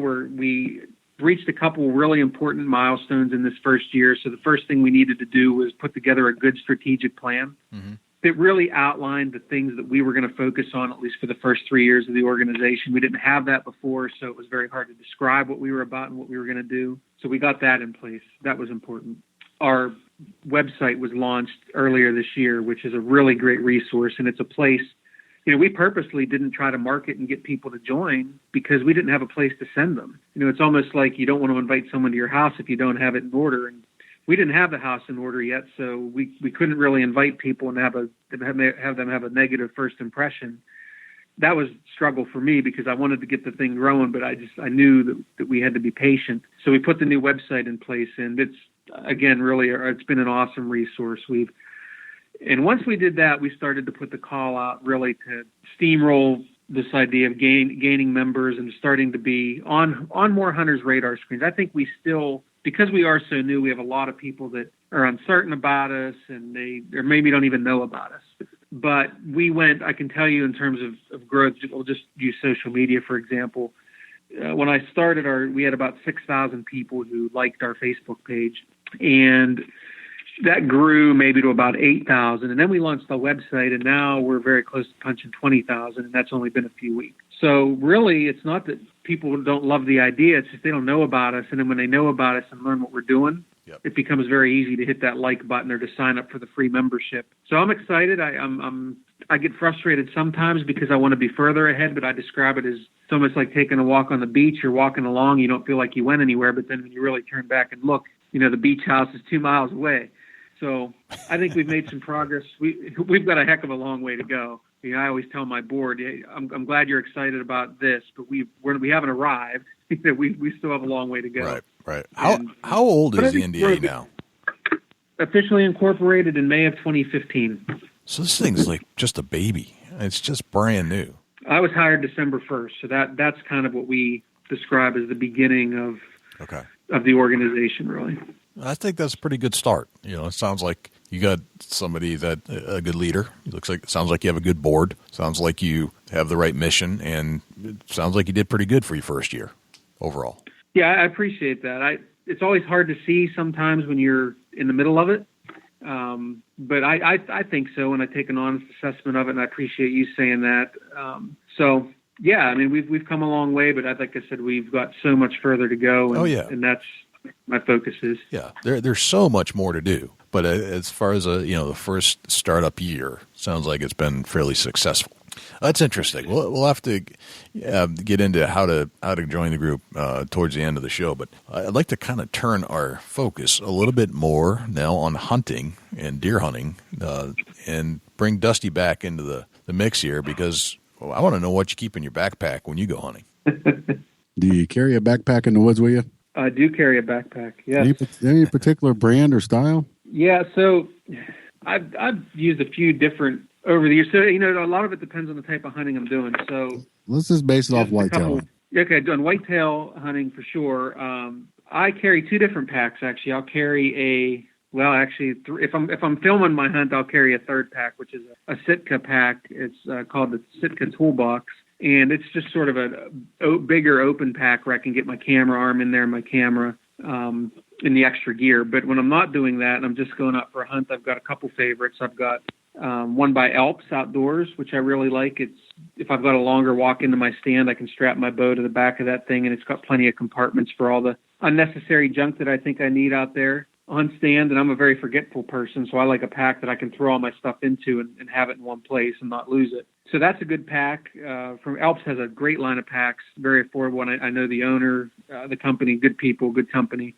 We reached a couple really important milestones in this first year. So the first thing we needed to do was put together a good strategic plan that really outlined the things that we were going to focus on, at least for the first 3 years of the organization. We didn't have that before, so it was very hard to describe what we were about and what we were going to do. So we got that in place. That was important. Our website was launched earlier this year, which is a really great resource, and it's a place, we purposely didn't try to market and get people to join because we didn't have a place to send them. It's almost like you don't want to invite someone to your house if you don't have it in order. And we didn't have the house in order yet, so we couldn't really invite people and have them have a negative first impression. That was a struggle for me because I wanted to get the thing growing, but I knew that we had to be patient. So we put the new website in place, and it's, again, really, it's been an awesome resource. And once we did that, we started to put the call out really to steamroll this idea of gaining members and starting to be on more hunters' radar screens. I think we still, because we are so new, we have a lot of people that are uncertain about us and or maybe don't even know about us. But I can tell you in terms of growth, we'll just use social media, for example. When I started, we had about 6,000 people who liked our Facebook page. And that grew maybe to about 8,000. And then we launched the website, and now we're very close to punching 20,000, and that's only been a few weeks. So really, it's not that people don't love the idea. It's just they don't know about us. And then when they know about us and learn what we're doing, it becomes very easy to hit that like button or to sign up for the free membership. So I'm excited. I get frustrated sometimes because I want to be further ahead, but I describe it as it's almost like taking a walk on the beach. You're walking along, you don't feel like you went anywhere, but then when you really turn back and look, the beach house is 2 miles away. So I think we've made some progress. We've got a heck of a long way to go. I always tell my board, I'm glad you're excited about this, but we haven't arrived. We still have a long way to go. Right. How old is the NDA now? Officially incorporated in May of 2015. So this thing's like just a baby. It's just brand new. I was hired December 1st, so that's kind of what we describe as the beginning of the organization, really. I think that's a pretty good start. It sounds like you got somebody a good leader. Sounds like you have a good board. Sounds like you have the right mission, and it sounds like you did pretty good for your first year overall. Yeah, I appreciate that. It's always hard to see sometimes when you're in the middle of it. But I think so, and I take an honest assessment of it, and I appreciate you saying that. So yeah, I mean, we've come a long way, but like I said, we've got so much further to go. And, and that's my focus is. Yeah, there's so much more to do. But as far as the first startup year, sounds like it's been fairly successful. That's interesting. We'll have to get into how to join the group towards the end of the show. But I'd like to kind of turn our focus a little bit more now on hunting and deer hunting, and bring Dusty back into the mix here because I want to know what you keep in your backpack when you go hunting. Do you carry a backpack in the woods with you? I do carry a backpack. Yes. Any particular brand or style? Yeah. So I've used a few different over the years. So a lot of it depends on the type of hunting I'm doing. So let's just base it off whitetail. Okay, doing whitetail hunting for sure. I carry 2 different packs actually. I'll carry if I'm filming my hunt, I'll carry a third pack, which is a Sitka pack. It's called the Sitka Toolbox. And it's just sort of a bigger open pack where I can get my camera arm in there and my camera in the extra gear. But when I'm not doing that and I'm just going out for a hunt, I've got a couple favorites. I've got one by Alps Outdoors, which I really like. If I've got a longer walk into my stand, I can strap my bow to the back of that thing, and it's got plenty of compartments for all the unnecessary junk that I think I need out there on stand. And I'm a very forgetful person, so I like a pack that I can throw all my stuff into and have it in one place and not lose it. So that's a good pack. From Alps has a great line of packs, very affordable. And I know the owner, the company, good people, good company.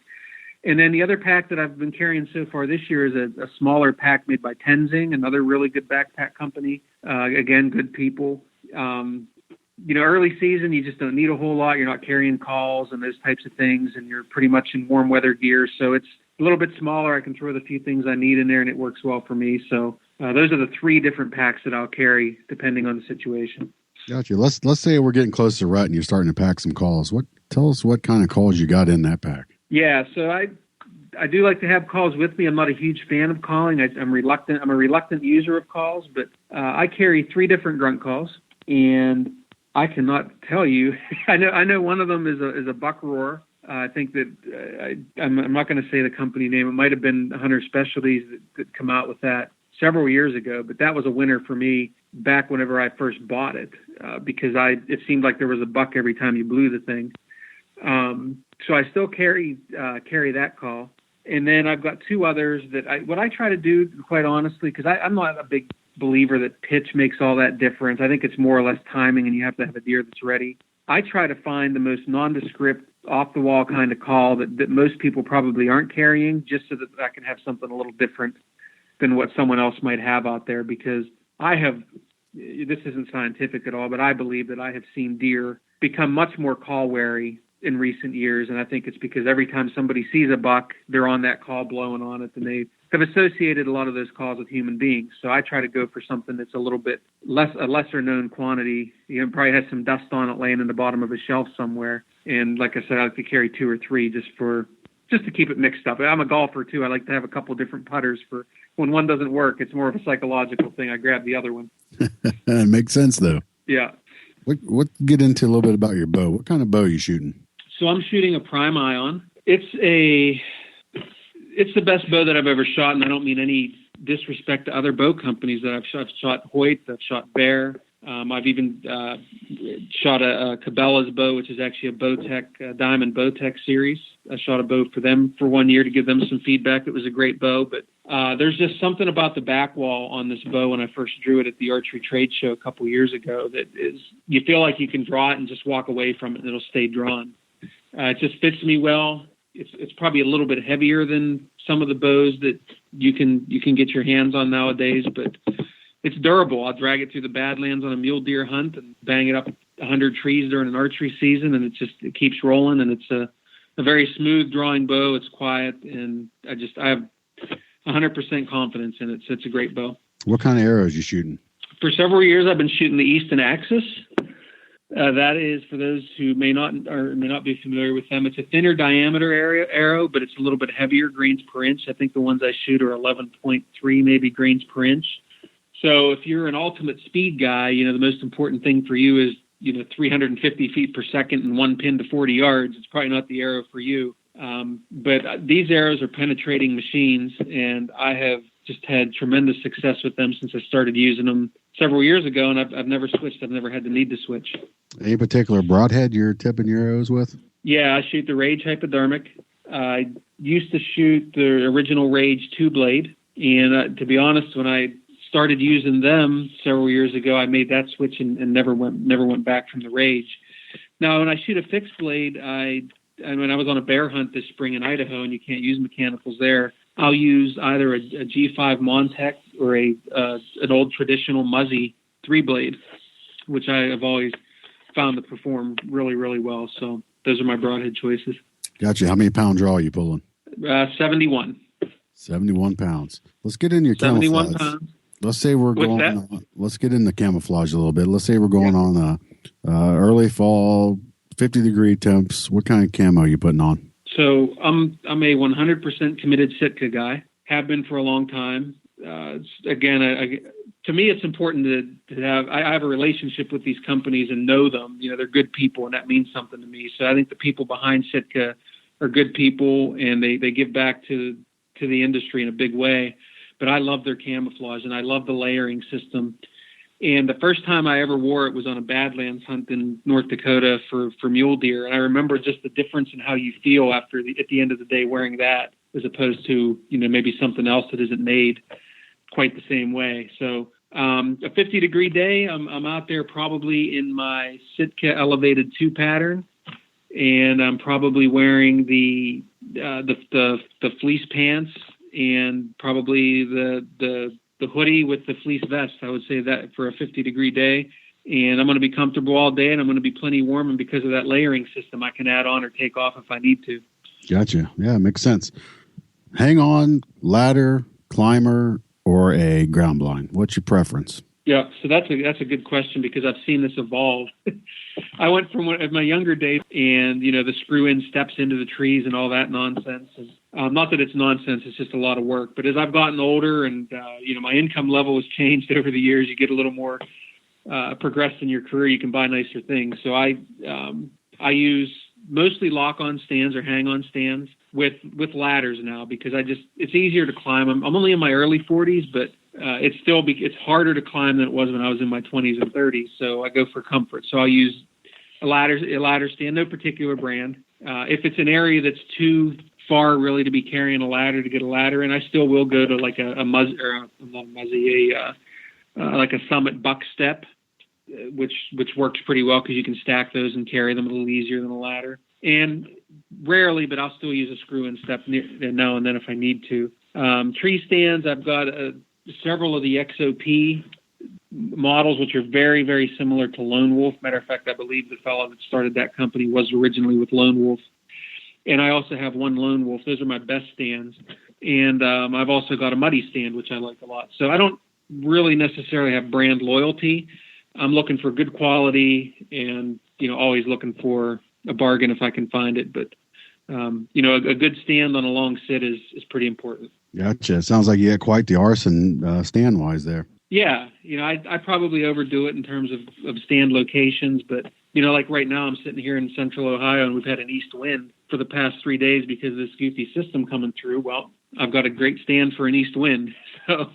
And then the other pack that I've been carrying so far this year is a smaller pack made by Tenzing, another really good backpack company. Again, good people. Early season, you just don't need a whole lot. You're not carrying calls and those types of things, and you're pretty much in warm weather gear. So it's a little bit smaller. I can throw the few things I need in there, and it works well for me. So those are the 3 different packs that I'll carry depending on the situation. Gotcha. Let's say we're getting close to rut and you're starting to pack some calls. Tell us what kind of calls you got in that pack. Yeah, so I do like to have calls with me. I'm not a huge fan of calling. I'm reluctant. I'm a reluctant user of calls, but I carry 3 different grunt calls, and I cannot tell you. I know one of them is a buck roar. I think that I'm not going to say the company name. It might have been Hunter Specialties that come out with that several years ago, but that was a winner for me back whenever I first bought it because it seemed like there was a buck every time you blew the thing. So I still carry that call. And then I've got 2 others that what I try to do, quite honestly, because I'm not a big believer that pitch makes all that difference. I think it's more or less timing, and you have to have a deer that's ready. I try to find the most nondescript, off-the-wall kind of call that most people probably aren't carrying, just so that I can have something a little different than what someone else might have out there, because this isn't scientific at all, but I believe that I have seen deer become much more call wary in recent years, and I think it's because every time somebody sees a buck, they're on that call blowing on it, and they have associated a lot of those calls with human beings. So I try to go for something that's a little bit a lesser known quantity. Probably has some dust on it laying in the bottom of a shelf somewhere. And like I said, I like to carry 2 or 3 just to keep it mixed up. I'm a golfer too. I like to have a couple different putters for when one doesn't work. It's more of a psychological thing. I grab the other one. It makes sense though. Yeah. What get into a little bit about your bow. What kind of bow are you shooting? So I'm shooting a Prime Ion. It's the best bow that I've ever shot, and I don't mean any disrespect to other bow companies that I've shot. I've shot Hoyt, I've shot Bear. I've even shot a Cabela's bow, which is actually a Bowtech, Diamond Bowtech series. I shot a bow for them for 1 year to give them some feedback. It was a great bow, but there's just something about the back wall on this bow when I first drew it at the archery trade show a couple years ago that is, you feel like you can draw it and just walk away from it and it'll stay drawn. It just fits me well. It's probably a little bit heavier than some of the bows that you can get your hands on nowadays, but it's durable. I'll drag it through the Badlands on a mule deer hunt and bang it up 100 trees during an archery season, and it keeps rolling, and it's a very smooth drawing bow. It's quiet, and I have 100% confidence in it, so it's a great bow. What kind of arrows you shooting? For several years, I've been shooting the Easton Axis. That is, for those who may not be familiar with them, it's a thinner diameter arrow, but it's a little bit heavier grains per inch. I think the ones I shoot are 11.3 maybe grains per inch. So if you're an ultimate speed guy, the most important thing for you is 350 feet per second and 1 pin to 40 yards. It's probably not the arrow for you. But these arrows are penetrating machines, and I have just had tremendous success with them since I started using them several years ago, and I've never switched. I've never had the need to switch. Any particular broadhead you're tipping your arrows with? Yeah, I shoot the Rage Hypodermic. I used to shoot the original Rage 2-blade, and to be honest, when I started using them several years ago, I made that switch and never went back from the Rage. Now, when I shoot a fixed blade, when I was on a bear hunt this spring in Idaho, and you can't use mechanicals there, I'll use either a G5 Montec or an old traditional Muzzy 3-blade, which I have always found to perform really, really well. So those are my broadhead choices. Gotcha. How many pound draw are you pulling? 71. 71 pounds. Let's get into your 71 camouflage. pounds. Let's say we're going on, let's get into camouflage a little bit. Let's say we're going on early fall, 50-degree temps. What kind of camo are you putting on? So I'm a 100% committed Sitka guy. Have been for a long time. Again, to me, it's important to have. I have a relationship with these companies and know them. They're good people, and that means something to me. So I think the people behind Sitka are good people, and they give back to the industry in a big way. But I love their camouflage, and I love the layering system. And the first time I ever wore it was on a Badlands hunt in North Dakota for mule deer. And I remember just the difference in how you feel at the end of the day wearing that, as opposed to, maybe something else that isn't made quite the same way. So a 50-degree day, I'm out there probably in my Sitka elevated 2 pattern. and I'm probably wearing the fleece pants and probably the hoodie with the fleece vest. I would say that for a 50-degree day. And I'm going to be comfortable all day, and I'm going to be plenty warm. And because of that layering system, I can add on or take off if I need to. Gotcha. Yeah, makes sense. Hang on, ladder, climber, or a ground blind? What's your preference? Yeah, so that's a good question because I've seen this evolve. I went from my younger days and, the screw-in steps into the trees and all that nonsense. And, not that it's nonsense, it's just a lot of work. But as I've gotten older and, my income level has changed over the years, you get a little more progressed in your career, you can buy nicer things. So I use mostly lock-on stands or hang-on stands with ladders now because it's easier to climb. I'm only in my early 40s, but it's harder to climb than it was when I was in my 20s and 30s. So I go for comfort. So I'll use a ladder stand, no particular brand. If it's an area that's too far really to be carrying a ladder to get a ladder, and I still will go to like like a Summit buck step, which works pretty well because you can stack those and carry them a little easier than a ladder. And rarely, but I'll still use a screw-in step now and then if I need to. Tree stands, I've got several of the XOP models, which are very, very similar to Lone Wolf. Matter of fact, I believe the fellow that started that company was originally with Lone Wolf. And I also have one Lone Wolf. Those are my best stands. And I've also got a Muddy stand, which I like a lot. So I don't really necessarily have brand loyalty. I'm looking for good quality and, always looking for a bargain if I can find it. But, a good stand on a long sit is pretty important. Gotcha. It sounds like you had quite the arson stand-wise there. Yeah. I probably overdo it in terms of stand locations, but, like right now I'm sitting here in central Ohio and we've had an east wind for the past 3 days because of this goofy system coming through. Well, I've got a great stand for an east wind. So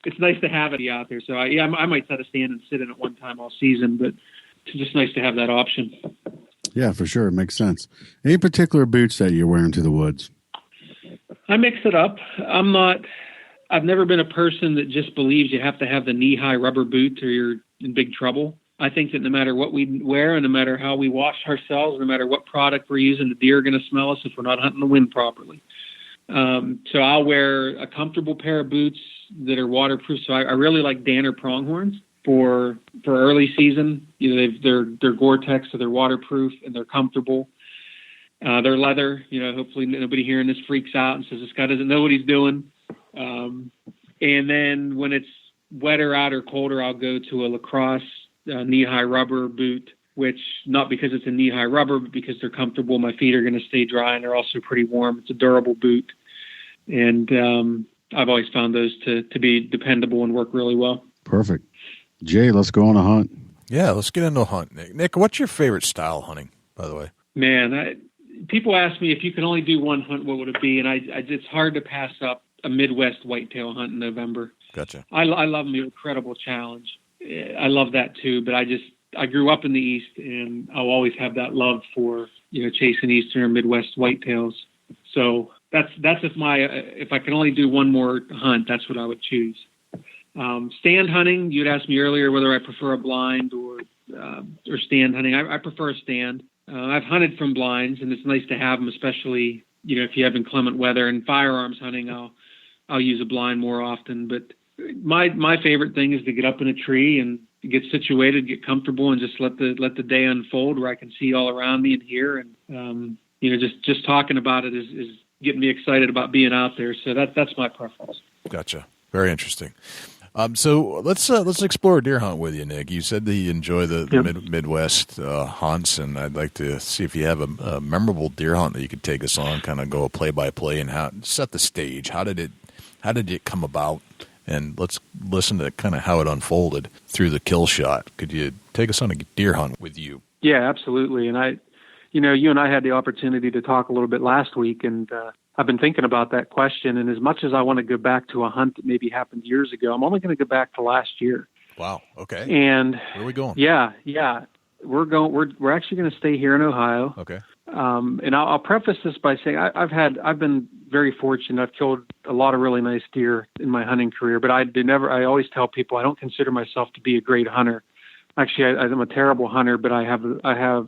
it's nice to have it out there. So I might set a stand and sit in it one time all season, but it's just nice to have that option. Yeah, for sure. It makes sense. Any particular boots that you're wearing to the woods? I mix it up. I've never been a person that just believes you have to have the knee-high rubber boot or you're in big trouble. I think that no matter what we wear and no matter how we wash ourselves, no matter what product we're using, the deer are going to smell us if we're not hunting the wind properly. So I'll wear a comfortable pair of boots that are waterproof. So I really like Danner pronghorns for early season. They're Gore-Tex, so they're waterproof and they're comfortable. They're leather. Hopefully nobody hearing this freaks out and says this guy doesn't know what he's doing. And then when it's wetter out or colder, I'll go to a Lacrosse knee-high rubber boot, which not because it's a knee-high rubber, but because they're comfortable. My feet are going to stay dry and they're also pretty warm. It's a durable boot. And I've always found those to be dependable and work really well. Perfect. Jay, let's go on a hunt. Yeah, let's get into a hunt. Nick, what's your favorite style hunting, by the way? Man, people ask me if you could only do one hunt, what would it be? And it's hard to pass up a Midwest whitetail hunt in November. Gotcha. I love the incredible challenge. I love that too, but I grew up in the East and I'll always have that love for, chasing Eastern or Midwest whitetails. So that's if I could only do one more hunt, that's what I would choose. Stand hunting, you'd asked me earlier whether I prefer a blind or stand hunting. I prefer a stand. I've hunted from blinds and it's nice to have them, especially, if you have inclement weather. And firearms hunting, I'll use a blind more often, but my favorite thing is to get up in a tree and get situated, get comfortable, and just let the day unfold where I can see all around me and hear. And just talking about it is getting me excited about being out there. So that's my preference. Gotcha. Very interesting. So let's explore a deer hunt with you, Nick. You said that you enjoy the Midwest hunts, and I'd like to see if you have a memorable deer hunt that you could take us on, kind of go play by play, and set the stage. How did it come about? And let's listen to kind of how it unfolded through the kill shot. Could you take us on a deer hunt with you? Yeah, absolutely. And you and I had the opportunity to talk a little bit last week, and I've been thinking about that question. And as much as I want to go back to a hunt that maybe happened years ago, I'm only going to go back to last year. Wow. Okay. And where are we going? Yeah. We're actually going to stay here in Ohio. Okay. And I'll preface this by saying I've been very fortunate. I've killed a lot of really nice deer in my hunting career, but I always tell people I don't consider myself to be a great hunter. Actually, I'm a terrible hunter, but I have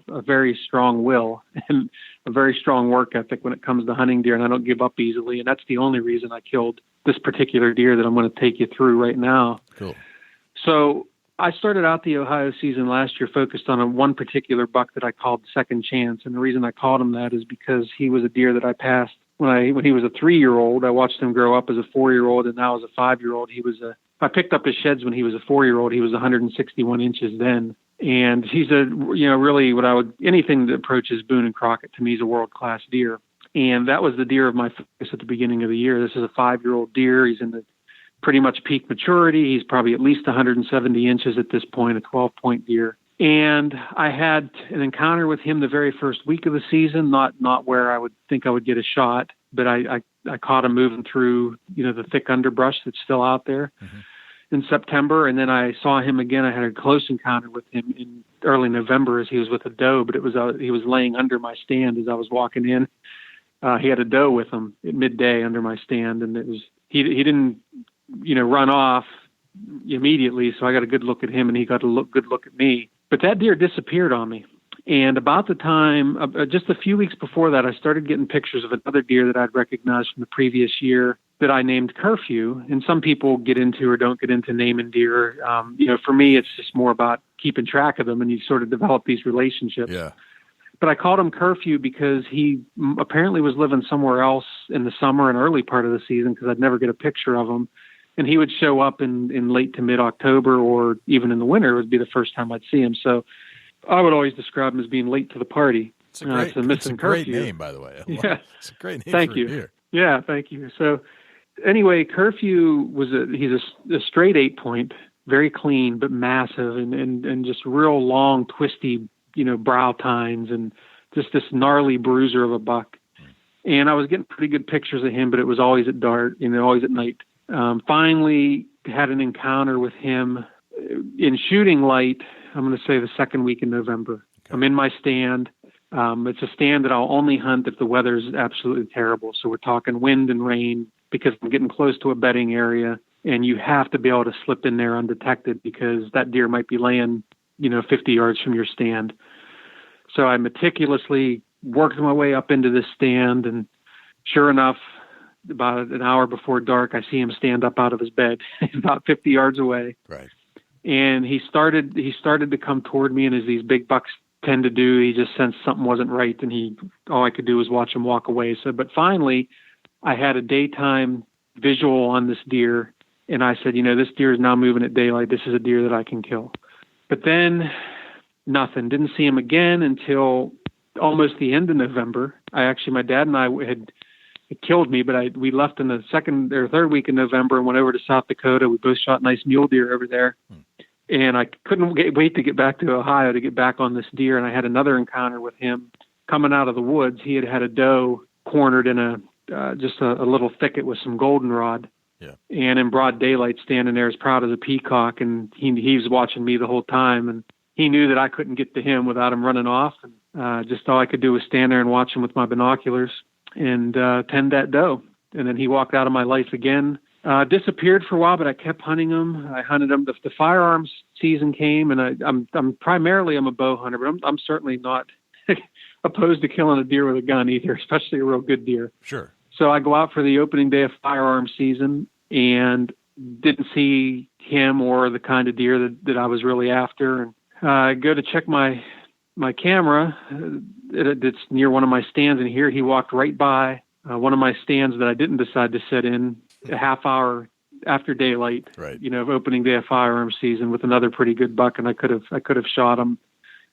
a very strong will and a very strong work ethic when it comes to hunting deer, and I don't give up easily. And that's the only reason I killed this particular deer that I'm going to take you through right now. Cool. So I started out the Ohio season last year focused on one particular buck that I called Second Chance, and the reason I called him that is because he was a deer that I passed when he was a 3-year-old. I watched him grow up as a 4-year-old, and now as a 5-year-old. I picked up his sheds when he was a 4-year-old. He was 161 inches then. And he's really anything that approaches Boone and Crockett to me is a world-class deer. And that was the deer of my focus at the beginning of the year. This is a 5-year-old deer. He's in the pretty much peak maturity. He's probably at least 170 inches at this point, a 12-point deer. And I had an encounter with him the very first week of the season, not where I would think I would get a shot, but I caught him moving through, the thick underbrush that's still out there. Mm-hmm. In September, and then I saw him again. I had a close encounter with him in early November as he was with a doe, but he was laying under my stand as I was walking in. He had a doe with him at midday under my stand, and he didn't run off immediately, so I got a good look at him, and he got a good look at me. But that deer disappeared on me. And about the time, just a few weeks before that, I started getting pictures of another deer that I'd recognized from the previous year that I named Curfew. And some people get into or don't get into naming deer. For me, it's just more about keeping track of them, and you sort of develop these relationships. Yeah. But I called him Curfew because he apparently was living somewhere else in the summer and early part of the season, because I'd never get a picture of him. And he would show up in late to mid-October, or even in the winter. It would be the first time I'd see him. So I would always describe him as being late to the party. It's a great name, by the way. Yeah. It's a great name. Thank for you. A deer. Yeah, thank you. So anyway, Curfew he's a straight 8-point, very clean, but massive, and just real long, twisty, brow tines, and just this gnarly bruiser of a buck. And I was getting pretty good pictures of him, but it was always at dark, always at night. Finally had an encounter with him in shooting light. I'm going to say the second week in November. Okay. I'm in my stand. It's a stand that I'll only hunt if the weather's absolutely terrible. So we're talking wind and rain, because I'm getting close to a bedding area, and you have to be able to slip in there undetected, because that deer might be laying, 50 yards from your stand. So I meticulously worked my way up into this stand, and sure enough, about an hour before dark, I see him stand up out of his bed about 50 yards away. Right. And he started to come toward me, and as these big bucks tend to do, he just sensed something wasn't right, and all I could do was watch him walk away. So, but finally, I had a daytime visual on this deer, and I said, this deer is now moving at daylight. This is a deer that I can kill. But then nothing. Didn't see him again until almost the end of November. My dad and I it killed me, but we left in the second or third week in November and went over to South Dakota. We both shot nice mule deer over there. And I couldn't wait to get back to Ohio to get back on this deer. And I had another encounter with him coming out of the woods. He had a doe cornered in just a little thicket with some goldenrod. Yeah. And in broad daylight, standing there as proud as a peacock. And he was watching me the whole time. And he knew that I couldn't get to him without him running off. And just all I could do was stand there and watch him with my binoculars and tend that doe. And then he walked out of my life again. Disappeared for a while, but I kept hunting him. I hunted him. The firearms season came, and I'm primarily a bow hunter, but I'm certainly not opposed to killing a deer with a gun either, especially a real good deer. Sure. So I go out for the opening day of firearms season and didn't see him or the kind of deer that I was really after. And I go to check my camera. It's near one of my stands, and here he walked right by one of my stands that I didn't decide to set in a half hour after daylight, right. Opening day of firearms season with another pretty good buck, and I could have shot him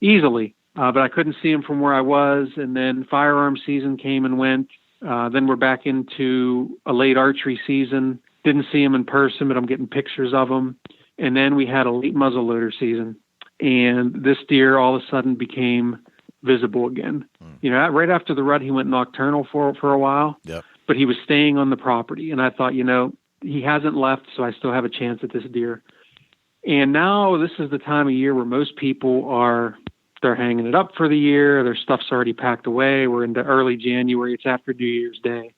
easily, but I couldn't see him from where I was. And then firearms season came and went. Then we're back into a late archery season. Didn't see him in person, but I'm getting pictures of him. And then we had a late muzzleloader season, and this deer all of a sudden became visible again. Right after the rut, he went nocturnal for a while. Yep. But he was staying on the property. And I thought, he hasn't left, so I still have a chance at this deer. And now this is the time of year where most people they're hanging it up for the year. Their stuff's already packed away. We're into early January. It's after New Year's Day.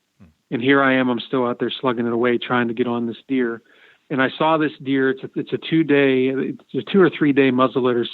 And here I am. I'm still out there slugging it away, trying to get on this deer. And I saw this deer. It's a 2 or 3 day muzzleloader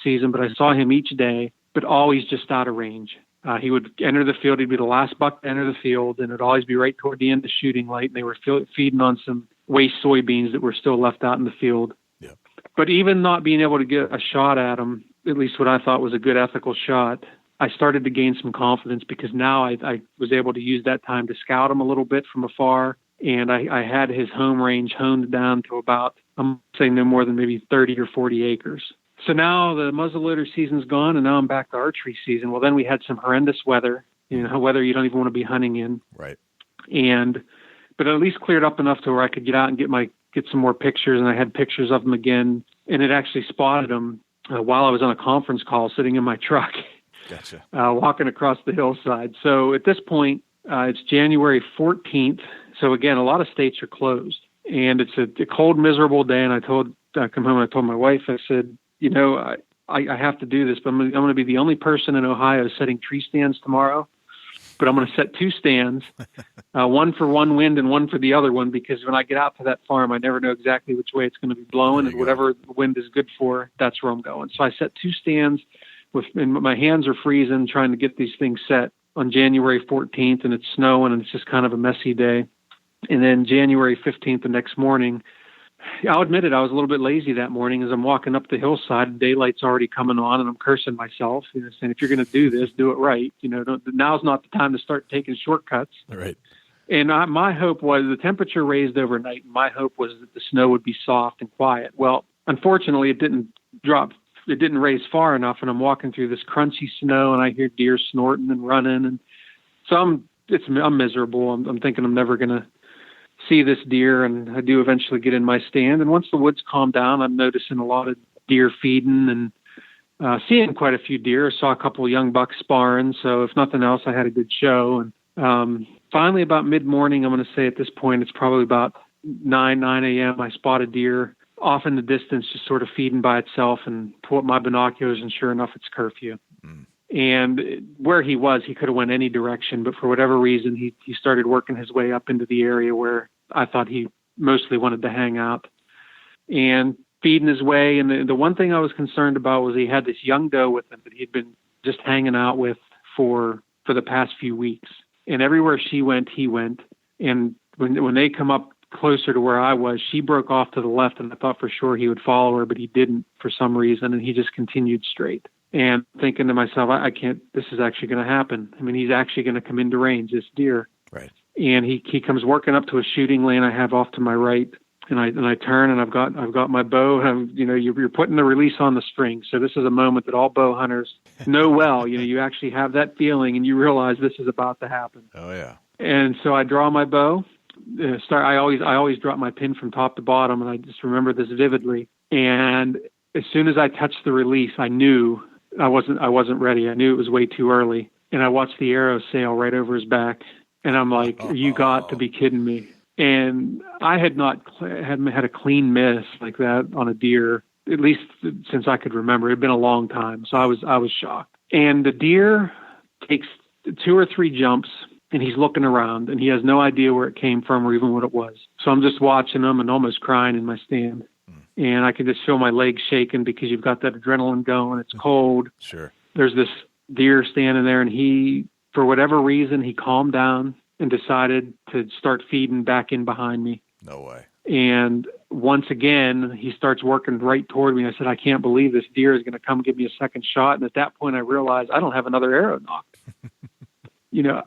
season, but I saw him each day, but always just out of range. He would enter the field. He'd be the last buck to enter the field, and it'd always be right toward the end of shooting light. And they were feeding on some waste soybeans that were still left out in the field. Yeah. But even not being able to get a shot at him, at least what I thought was a good ethical shot, I started to gain some confidence because now I was able to use that time to scout him a little bit from afar. And I had his home range honed down to about, I'm saying no more than maybe 30 or 40 acres. So now the muzzleloader season's gone, and now I'm back to archery season. Well, then we had some horrendous weather, weather you don't even want to be hunting in. Right. But at least cleared up enough to where I could get out and get some more pictures, and I had pictures of them again. And it actually spotted them while I was on a conference call sitting in my truck. Gotcha. Walking across the hillside. So at this point, it's January 14th. So again, a lot of states are closed, and it's a cold, miserable day. And I come home and I told my wife, I said, I have to do this, but I'm going to be the only person in Ohio setting tree stands tomorrow. But I'm going to set 2 stands, one for one wind and one for the other one, because when I get out to that farm, I never know exactly which way it's going to be blowing, and whatever the wind is good for, that's where I'm going. So I set 2 stands, and my hands are freezing trying to get these things set on January 14th, and it's snowing, and it's just kind of a messy day. And then January 15th, the next morning, I'll admit it, I was a little bit lazy that morning as I'm walking up the hillside. Daylight's already coming on, and I'm cursing myself, saying, if you're going to do this, do it right. Now's not the time to start taking shortcuts. Right. And my hope was the temperature raised overnight, and my hope was that the snow would be soft and quiet. Well, unfortunately, it didn't drop. It didn't raise far enough, and I'm walking through this crunchy snow, and I hear deer snorting and running, and so I'm miserable. I'm thinking I'm never going to see this deer, and I do eventually get in my stand. And once the woods calm down, I'm noticing a lot of deer feeding and seeing quite a few deer. I saw a couple of young bucks sparring, so if nothing else, I had a good show. And finally, about mid-morning, I'm going to say at this point, it's probably about 9 a.m., I spot a deer off in the distance, just sort of feeding by itself, and pull up my binoculars, and sure enough, it's curfew. And where he was, he could have went any direction, but for whatever reason, he started working his way up into the area where I thought he mostly wanted to hang out, and feeding his way. And the one thing I was concerned about was he had this young doe with him that he'd been just hanging out with for the past few weeks. And everywhere she went, he went. And when they come up closer to where I was, she broke off to the left, and I thought for sure he would follow her, but he didn't for some reason, and he just continued straight. And thinking to myself, I can't, this is actually going to happen. I mean, he's actually going to come into range, this deer. Right. And he comes working up to a shooting lane I have off to my right, and I turn, and I've got my bow. You're putting the release on the string. So this is a moment that all bow hunters know well. You actually have that feeling, and you realize this is about to happen. Oh yeah. And so I draw my bow. I always drop my pin from top to bottom, and I just remember this vividly. And as soon as I touched the release, I knew I wasn't ready. I knew it was way too early. And I watched the arrow sail right over his back. And I'm like, you got to be kidding me. And I had not had a clean miss like that on a deer, at least since I could remember. It had been a long time. So I was shocked. And the deer takes 2 or 3 jumps, and he's looking around, and he has no idea where it came from or even what it was. So I'm just watching him and almost crying in my stand. And I can just feel my legs shaking because you've got that adrenaline going. It's cold. Sure. There's this deer standing there, and he, for whatever reason, he calmed down and decided to start feeding back in behind me. No way. And once again, he starts working right toward me. I said, I can't believe this deer is going to come give me a second shot. And at that point, I realized I don't have another arrow nocked.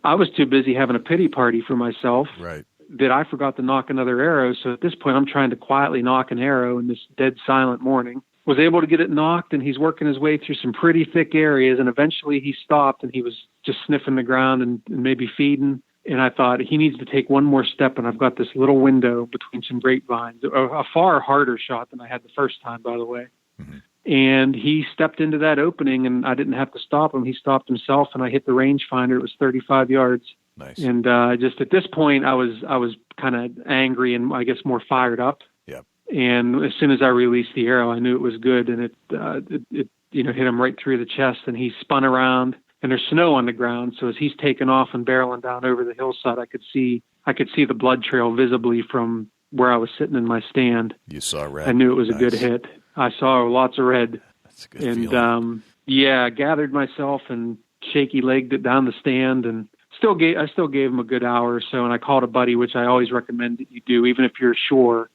I was too busy having a pity party for myself. Right. That I forgot to knock another arrow. So at this point, I'm trying to quietly knock an arrow in this dead silent morning. Was able to get it knocked, and he's working his way through some pretty thick areas. And eventually he stopped, and he was just sniffing the ground and maybe feeding. And I thought he needs to take one more step, and I've got this little window between some grapevines, a far harder shot than I had the first time, by the way. Mm-hmm. And he stepped into that opening, and I didn't have to stop him. He stopped himself, and I hit the rangefinder. It was 35 yards. Nice. And just at this point, I was kind of angry and I guess more fired up. Yep. And as soon as I released the arrow, I knew it was good, and it hit him right through the chest, and he spun around. And there's snow on the ground, so as he's taking off and barreling down over the hillside, I could see the blood trail visibly from where I was sitting in my stand. You saw red. I knew it was nice. a good hit. I saw lots of red. That's a good feeling. I gathered myself and shaky legged it down the stand, and I still gave him a good hour or so. And I called a buddy, which I always recommend that you do, even if you're sure.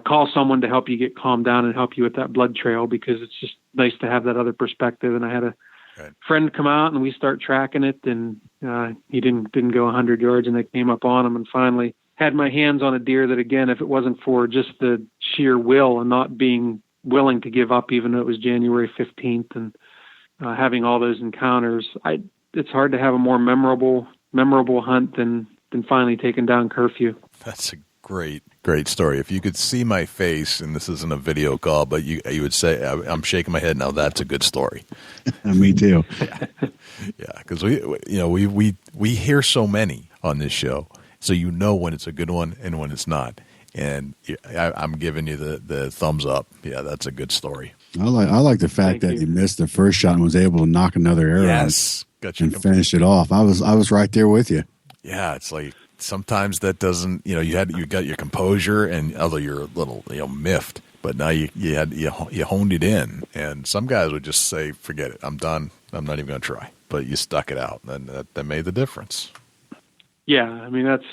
Call someone to help you get calmed down and help you with that blood trail, because it's just nice to have that other perspective. And I had a friend come out and we start tracking it, and he didn't go 100 yards, and they came up on him, and finally had my hands on a deer that, again, if it wasn't for just the sheer will and not being willing to give up, even though it was January 15th and having all those encounters, it's hard to have a more memorable hunt than finally taking down curfew. That's a great story. If you could see my face, and this isn't a video call, but you would say, I'm shaking my head now. That's a good story. Me too. Yeah, because we hear so many on this show, so you know when it's a good one and when it's not. And I'm giving you the thumbs up. Yeah, that's a good story. I like the fact that he missed the first shot and was able to knock another arrow and finish it off. I was right there with you. Yeah, it's like sometimes that doesn't. You got your composure, and although you're a little miffed, but now you honed it in. And some guys would just say, "Forget it, I'm done. I'm not even going to try." But you stuck it out, and that made the difference. Yeah, I mean, that's,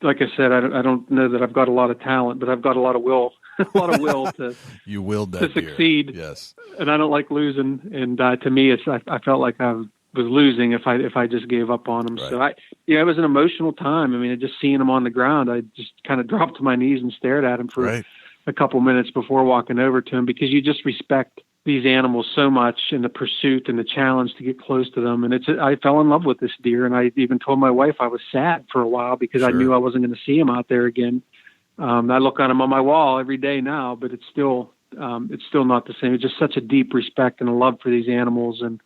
like I said, I don't know that I've got a lot of talent, but I've got a lot of will, to you willed that to succeed. Deer. Yes, and I don't like losing. And to me, I felt like I was losing if I just gave up on him. Right. So it was an emotional time. I mean, just seeing him on the ground, I just kind of dropped to my knees and stared at him for a couple minutes before walking over to him, because you just respect these animals so much, and the pursuit and the challenge to get close to them. And I fell in love with this deer, and I even told my wife I was sad for a while because I knew I wasn't going to see him out there again. I look on him on my wall every day now, but it's still not the same. It's just such a deep respect and a love for these animals, and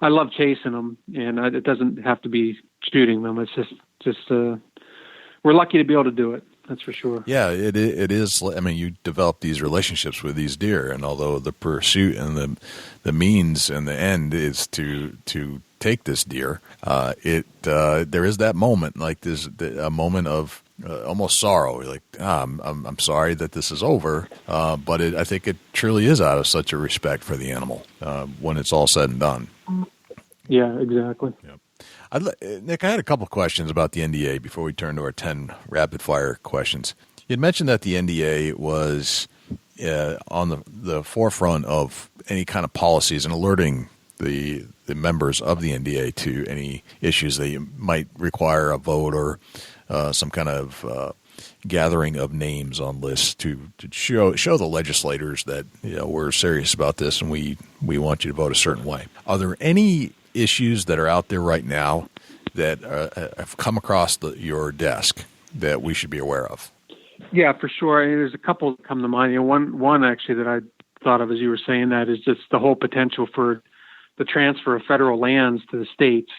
I love chasing them. And it doesn't have to be shooting them. It's just we're lucky to be able to do it. That's for sure. Yeah, it is. I mean, you develop these relationships with these deer, and although the pursuit and the means and the end is to take this deer, there is that moment, like a moment of almost sorrow. You're like, I'm sorry that this is over, but I think it truly is out of such a respect for the animal when it's all said and done. Yeah, exactly. Yep. Nick, I had a couple questions about the NDA before we turn to our 10 rapid-fire questions. You had mentioned that the NDA was on the forefront of any kind of policies and alerting the members of the NDA to any issues that might require a vote or some kind of gathering of names on lists to show the legislators that we're serious about this and we want you to vote a certain way. Are there any issues that are out there right now that have come across your desk that we should be aware of? Yeah, for sure. I mean, there's a couple that come to mind. One actually that I thought of as you were saying that is just the whole potential for the transfer of federal lands to the states.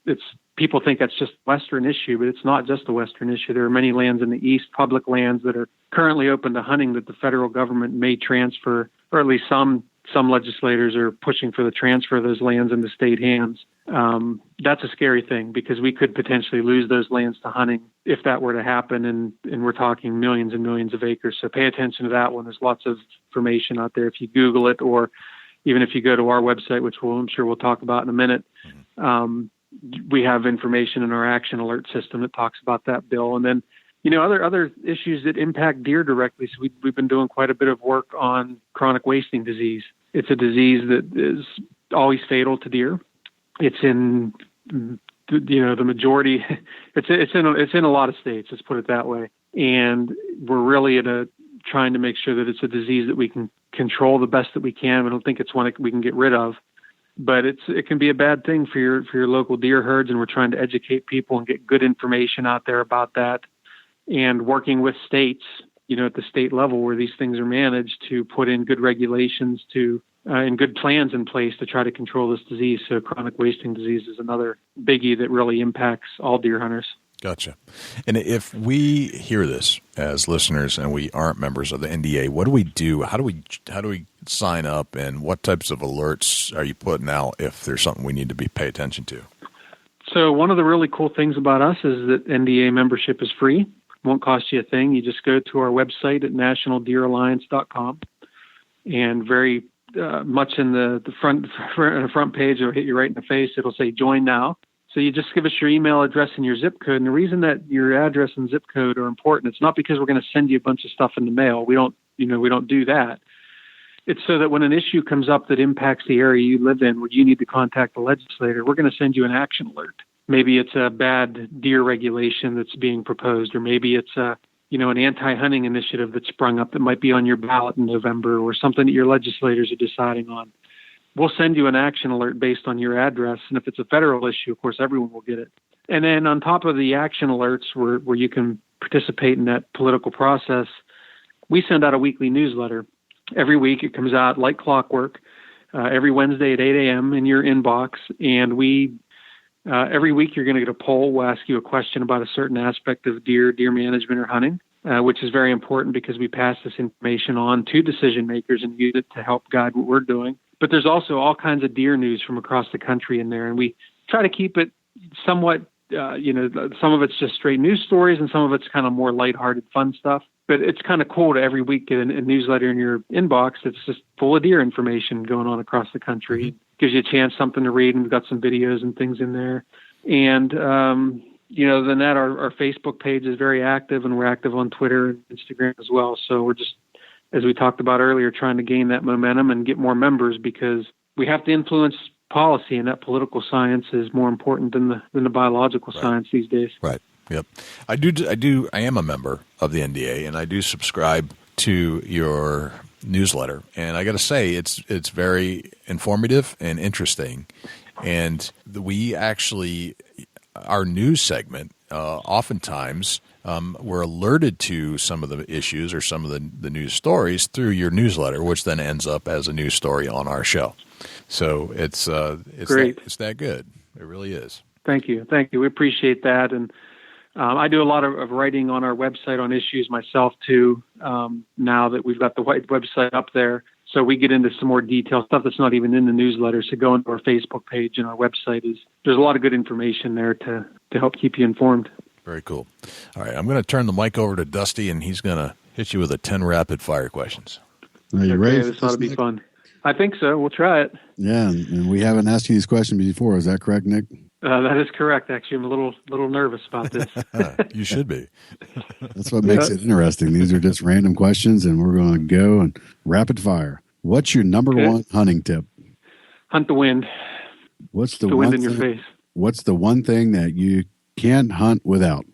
It's people think that's just a Western issue, but it's not just a Western issue. There are many lands in the East, public lands that are currently open to hunting that the federal government may transfer, or at least some legislators are pushing for the transfer of those lands into state hands. That's a scary thing because we could potentially lose those lands to hunting if that were to happen, and we're talking millions and millions of acres. So pay attention to that one. There's lots of information out there if you Google it, or even if you go to our website, which I'm sure we'll talk about in a minute. We have information in our action alert system that talks about that bill. And then, other issues that impact deer directly. So we've been doing quite a bit of work on chronic wasting disease. It's a disease that is always fatal to deer. It's in, the majority. It's in a lot of states. Let's put it that way. And we're really trying to make sure that it's a disease that we can control the best that we can. I don't think it's one that we can get rid of, but it can be a bad thing for your local deer herds. And we're trying to educate people and get good information out there about that, and working with states, at the state level where these things are managed, to put in good regulations and good plans in place to try to control this disease. So chronic wasting disease is another biggie that really impacts all deer hunters. Gotcha. And if we hear this as listeners and we aren't members of the NDA, what do we do? How do we sign up, and what types of alerts are you putting out if there's something we need to pay attention to? So one of the really cool things about us is that NDA membership is free. Won't cost you a thing. You just go to our website at nationaldeeralliance.com, and very much in the front page, it'll hit you right in the face. It'll say join now. So you just give us your email address and your zip code. And the reason that your address and zip code are important, it's not because we're going to send you a bunch of stuff in the mail. We don't do that. It's so that when an issue comes up that impacts the area you live in, where you need to contact the legislator, we're going to send you an action alert. Maybe it's a bad deer regulation that's being proposed, or maybe it's an anti-hunting initiative that sprung up that might be on your ballot in November, or something that your legislators are deciding on. We'll send you an action alert based on your address. And if it's a federal issue, of course, everyone will get it. And then on top of the action alerts where you can participate in that political process, we send out a weekly newsletter. Every week it comes out like clockwork, every Wednesday at 8 a.m. in your inbox. And every week you're going to get a poll. We'll ask you a question about a certain aspect of deer management or hunting, which is very important because we pass this information on to decision makers and use it to help guide what we're doing. But there's also all kinds of deer news from across the country in there, and we try to keep it somewhat, some of it's just straight news stories, and some of it's kind of more lighthearted, fun stuff. But it's kind of cool to every week get a newsletter in your inbox that's just full of deer information going on across the country. It gives you a chance, something to read, and we've got some videos and things in there. And, than that, our Facebook page is very active, and we're active on Twitter and Instagram as well. So we're just, as we talked about earlier, trying to gain that momentum and get more members, because we have to influence policy, and that political science is more important than the biological science these days. Right. Yep. I am a member of the NDA, and I do subscribe to your newsletter. And I got to say, it's very informative and interesting. And we actually, our news segment, oftentimes we're alerted to some of the issues or some of the news stories through your newsletter, which then ends up as a news story on our show. So it's great. It's that good. It really is. Thank you. We appreciate that. And I do a lot of writing on our website on issues myself too. Now that we've got the white website up there, so we get into some more detailed stuff that's not even in the newsletter. So go into our Facebook page and our website there's a lot of good information there to help keep you informed. Very cool. All right, I'm going to turn the mic over to Dusty, and he's going to hit you with 10 rapid fire questions. Are you ready? This ought to be fun. I think so. We'll try it. Yeah, and we haven't asked you these questions before. Is that correct, Nick? That is correct. Actually, I'm a little nervous about this. You should be. That's what makes it interesting. These are just random questions, and we're going to go and rapid fire. What's your number one hunting tip? Hunt the wind. What's the wind in your face? What's the one thing that you can't hunt without?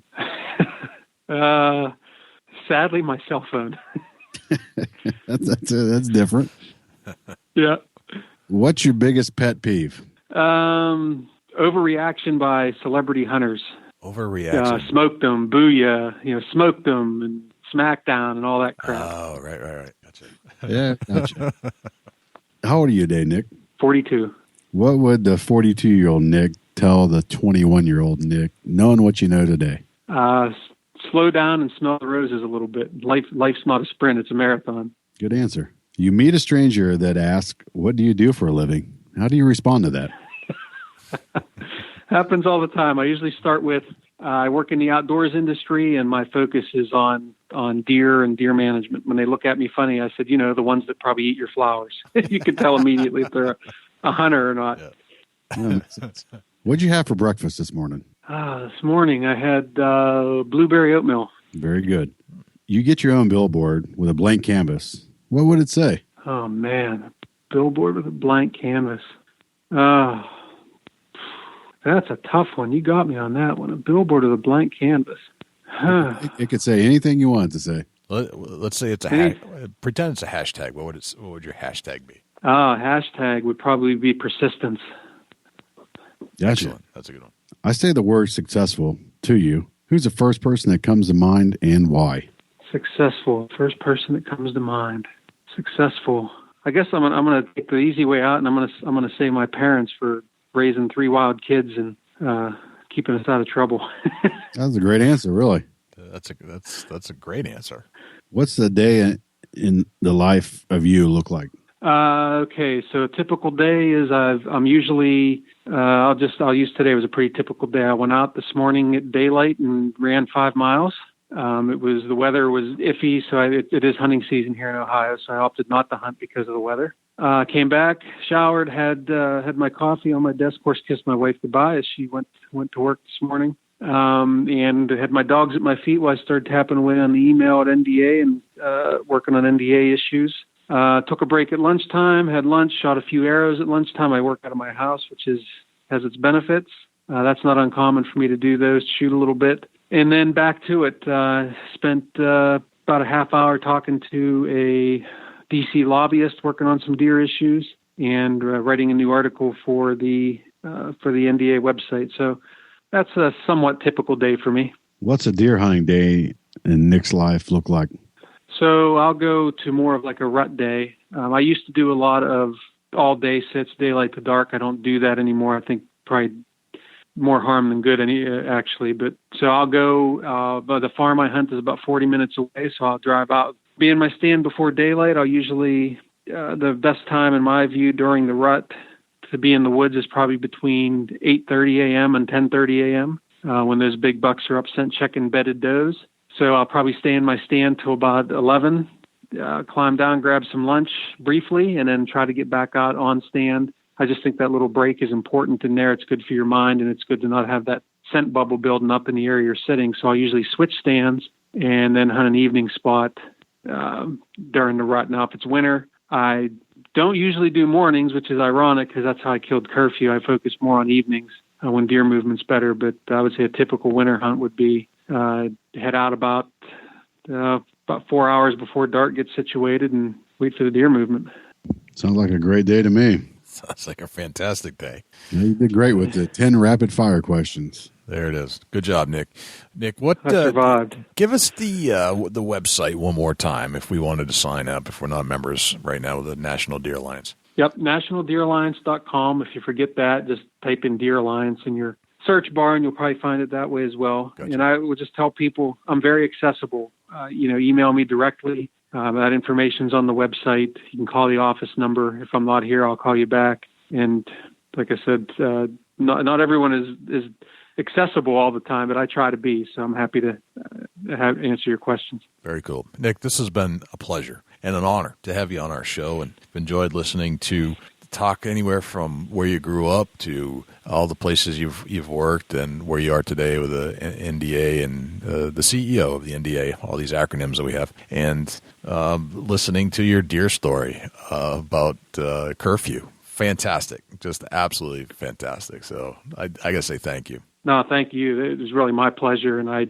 Sadly, my cell phone. That's different. Yeah. What's your biggest pet peeve? Overreaction by celebrity hunters. Overreaction. Smoked them, booyah, smoked them, and smackdown, and all that crap. Oh, right. Gotcha. Yeah, gotcha. How old are you today, Nick? 42. What would the 42-year-old Nick tell the 21-year-old Nick, knowing what you know today? Slow down and smell the roses a little bit. Life's not a sprint; it's a marathon. Good answer. You meet a stranger that asks, "What do you do for a living?" How do you respond to that? Happens all the time. I usually start with, I work in the outdoors industry, and my focus is on deer and deer management. When they look at me funny, I said, the ones that probably eat your flowers. You can tell immediately if they're a hunter or not. Yeah. What'd you have for breakfast this morning? This morning I had blueberry oatmeal. Very good. You get your own billboard with a blank canvas. What would it say? Oh, man. A billboard with a blank canvas. That's a tough one. You got me on that one. A billboard with a blank canvas. It could say anything you want it to say. Let's say it's pretend it's a hashtag. What would your hashtag be? Hashtag would probably be persistence. Gotcha. Excellent. That's a good one. I say the word successful to you. Who's the first person that comes to mind and why? Successful. First person that comes to mind. Successful. I guess I'm gonna take the easy way out, and I'm gonna say my parents for raising 3 wild kids and keeping us out of trouble. That's a great answer, really. That's a great answer. What's the day in the life of you look like? Okay, so a typical day is I'm usually I'll use today was a pretty typical day. I went out this morning at daylight and ran 5 miles. The weather was iffy, so it is hunting season here in Ohio, so I opted not to hunt because of the weather. Came back, showered, had my coffee on my desk, of course, kissed my wife goodbye as she went to work this morning, and had my dogs at my feet while I started tapping away on the email at NDA and working on NDA issues. Took a break at lunchtime, had lunch, shot a few arrows at lunchtime. I work out of my house, which has its benefits. That's not uncommon for me to do those, shoot a little bit. And then back to it. Spent about a half hour talking to a DC lobbyist working on some deer issues and writing a new article for the NDA website. So that's a somewhat typical day for me. What's a deer hunting day in Nick's life look like? So I'll go to more of like a rut day. I used to do a lot of all-day sits, daylight to dark. I don't do that anymore. I think probably more harm than good, actually. But so I'll go. But the farm I hunt is about 40 minutes away, so I'll drive out. Be in my stand before daylight. I'll usually the best time in my view during the rut to be in the woods is probably between 8:30 a.m. and 10:30 a.m. When those big bucks are up scent checking bedded does. So I'll probably stay in my stand till about 11, climb down, grab some lunch briefly, and then try to get back out on stand. I just think that little break is important in there. It's good for your mind, and it's good to not have that scent bubble building up in the area you're sitting. So I'll usually switch stands and then hunt an evening spot during the rut. Now, if it's winter, I don't usually do mornings, which is ironic because that's how I killed curfew. I focus more on evenings when deer movement's better. But I would say a typical winter hunt would be head out about 4 hours before dark gets situated and wait for the deer movement. Sounds like a great day to me. Sounds like a fantastic day. Yeah, you did great with the 10 rapid fire questions. There it is. Good job, Nick. Nick, what? I survived. Give us the website one more time if we wanted to sign up, if we're not members right now with the National Deer Alliance. Yep, nationaldeeralliance.com. If you forget that, just type in Deer Alliance in your search bar, and you'll probably find it that way as well. Gotcha. And I would just tell people I'm very accessible. Email me directly. That information's on the website. You can call the office number. If I'm not here, I'll call you back. And like I said, not everyone is accessible all the time, but I try to be. So I'm happy to answer your questions. Very cool. Nick, this has been a pleasure and an honor to have you on our show, and I've enjoyed listening to talk anywhere from where you grew up to all the places you've worked and where you are today with the NDA and the CEO of the NDA, all these acronyms that we have, and listening to your deer story about curfew. Fantastic. Just absolutely fantastic. So I got to say thank you. No, thank you. It was really my pleasure, and I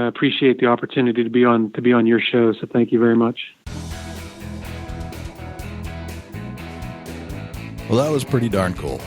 appreciate the opportunity to be on your show. So thank you very much. Well, that was pretty darn cool.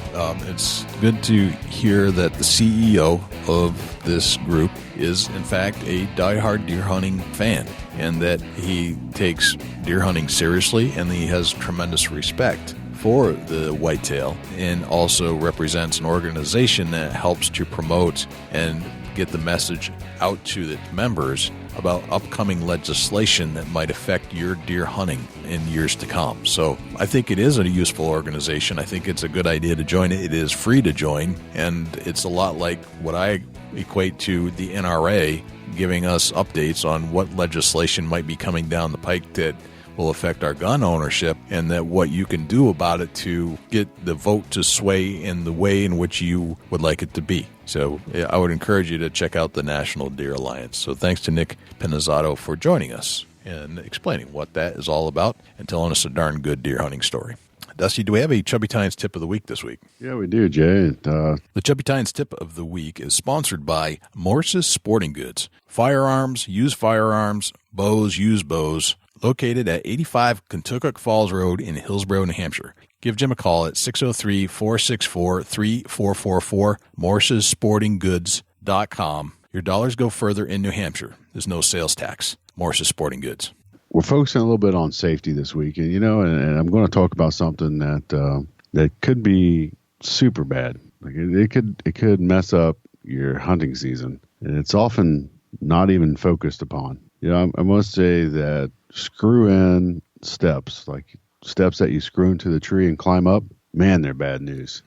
It's good to hear that the CEO of this group is, in fact, a diehard deer hunting fan, and that he takes deer hunting seriously, and he has tremendous respect for the whitetail, and also represents an organization that helps to promote and get the message out to the members about upcoming legislation that might affect your deer hunting in years to come. So I think it is a useful organization. I think it's a good idea to join it. It is free to join, and it's a lot like what I equate to the NRA, giving us updates on what legislation might be coming down the pike that will affect our gun ownership, and that what you can do about it to get the vote to sway in the way in which you would like it to be. So I would encourage you to check out the National Deer Alliance. So thanks to Nick Pinizzotto for joining us and explaining what that is all about and telling us a darn good deer hunting story. Dusty, do we have a Chubby Tines tip of the week this week? Yeah, we do, Jay. The Chubby Tines tip of the week is sponsored by Morse's Sporting Goods. Firearms, used firearms, bows, used bows, located at 85 Kentucky Falls Road in Hillsborough, New Hampshire. Give Jim a call at 603-464-3444, morsessportinggoods.com. Your dollars go further in New Hampshire. There's no sales tax. Morse's Sporting Goods. We're focusing a little bit on safety this week, and and I'm going to talk about something that could be super bad. Like it could mess up your hunting season, and it's often not even focused upon. I must say that screw-in steps, like steps that you screw into the tree and climb up, man, they're bad news.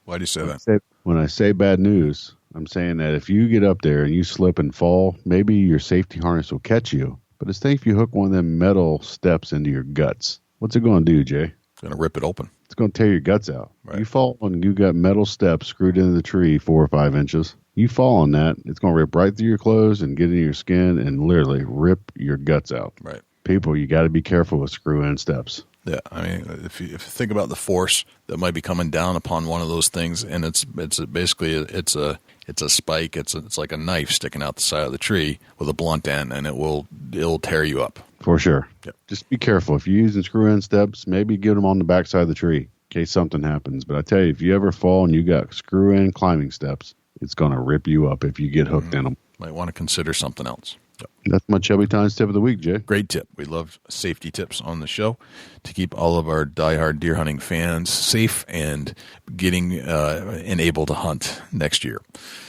Why do you say that? When I say bad news, I'm saying that if you get up there and you slip and fall, maybe your safety harness will catch you. But it's safe if you hook one of them metal steps into your guts. What's it going to do, Jay? It's going to rip it open. It's going to tear your guts out. Right. You fall when you got metal steps screwed into the tree 4 or 5 inches. You fall on that, it's going to rip right through your clothes and get into your skin and literally rip your guts out. Right. People, you got to be careful with screw-in steps. Yeah, I mean, if you think about the force that might be coming down upon one of those things, and it's basically a spike. It's like a knife sticking out the side of the tree with a blunt end, and it'll tear you up. For sure. Yep. Just be careful. If you're using screw-in steps, maybe get them on the backside of the tree in case something happens. But I tell you, if you ever fall and you got screw-in climbing steps, it's going to rip you up if you get hooked in them. Might want to consider something else. Yep. That's my Chubby Times tip of the week, Jay. Great tip. We love safety tips on the show to keep all of our diehard deer hunting fans safe and getting and able to hunt next year.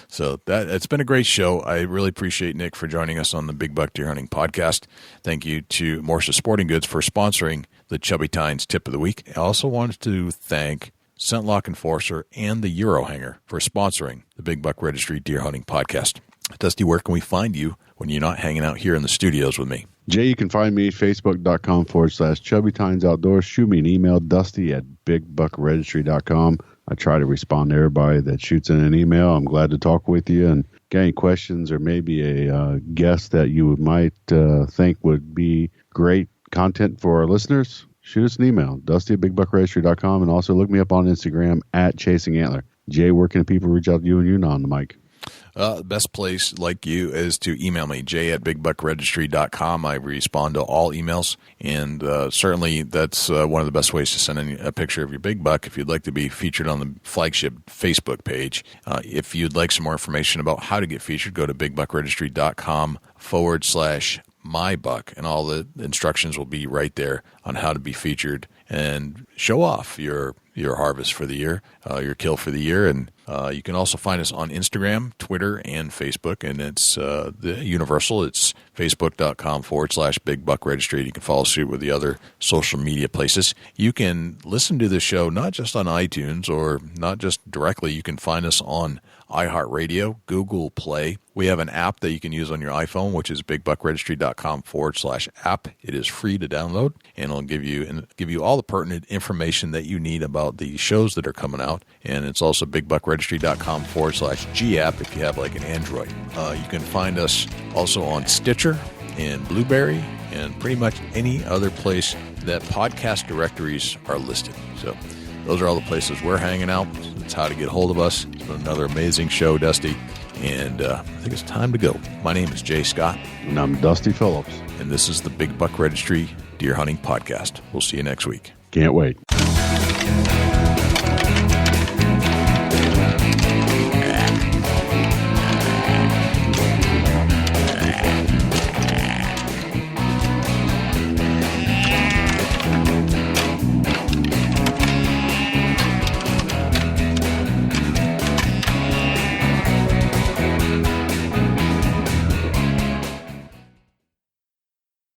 So it's been a great show. I really appreciate Nick for joining us on the Big Buck Deer Hunting Podcast. Thank you to Morsa Sporting Goods for sponsoring the Chubby Tines Tip of the Week. I also wanted to thank Scentlock Enforcer and the Euro Hanger for sponsoring the Big Buck Registry Deer Hunting Podcast. Dusty, where can we find you when you're not hanging out here in the studios with me? Jay, you can find me at facebook.com/Chubby Tines Outdoors. Shoot me an email, dusty@bigbuckregistry.com. I try to respond to everybody that shoots in an email. I'm glad to talk with you. And got any questions or maybe a guest that you might think would be great content for our listeners, shoot us an email, dusty@bigbuckregistry.com. And also look me up on Instagram @ChasingAntler. Jay, where can people reach out to you and you on the mic? The best place, like you, is to email me, jay@bigbuckregistry.com. I respond to all emails, and certainly that's one of the best ways to send in a picture of your big buck if you'd like to be featured on the flagship Facebook page. If you'd like some more information about how to get featured, go to bigbuckregistry.com/mybuck, and all the instructions will be right there on how to be featured and show off your harvest for the year, your kill for the year. And you can also find us on Instagram, Twitter, and Facebook, and it's the universal. It's facebook.com/Big Buck Registry. You can follow suit with the other social media places. You can listen to the show not just on iTunes or not just directly. You can find us on iHeartRadio, Google Play. We have an app that you can use on your iPhone, which is bigbuckregistry.com/app. It is free to download, and it'll give you all the pertinent information that you need about the shows that are coming out. And it's also bigbuckregistry.com/G-app if you have like an Android. You can find us also on Stitcher and Blueberry and pretty much any other place that podcast directories are listed. So those are all the places we're hanging out. That's how to get hold of us. It's been another amazing show, Dusty. And I think it's time to go. My name is Jay Scott. And I'm Dusty Phillips. And this is the Big Buck Registry Deer Hunting Podcast. We'll see you next week. Can't wait.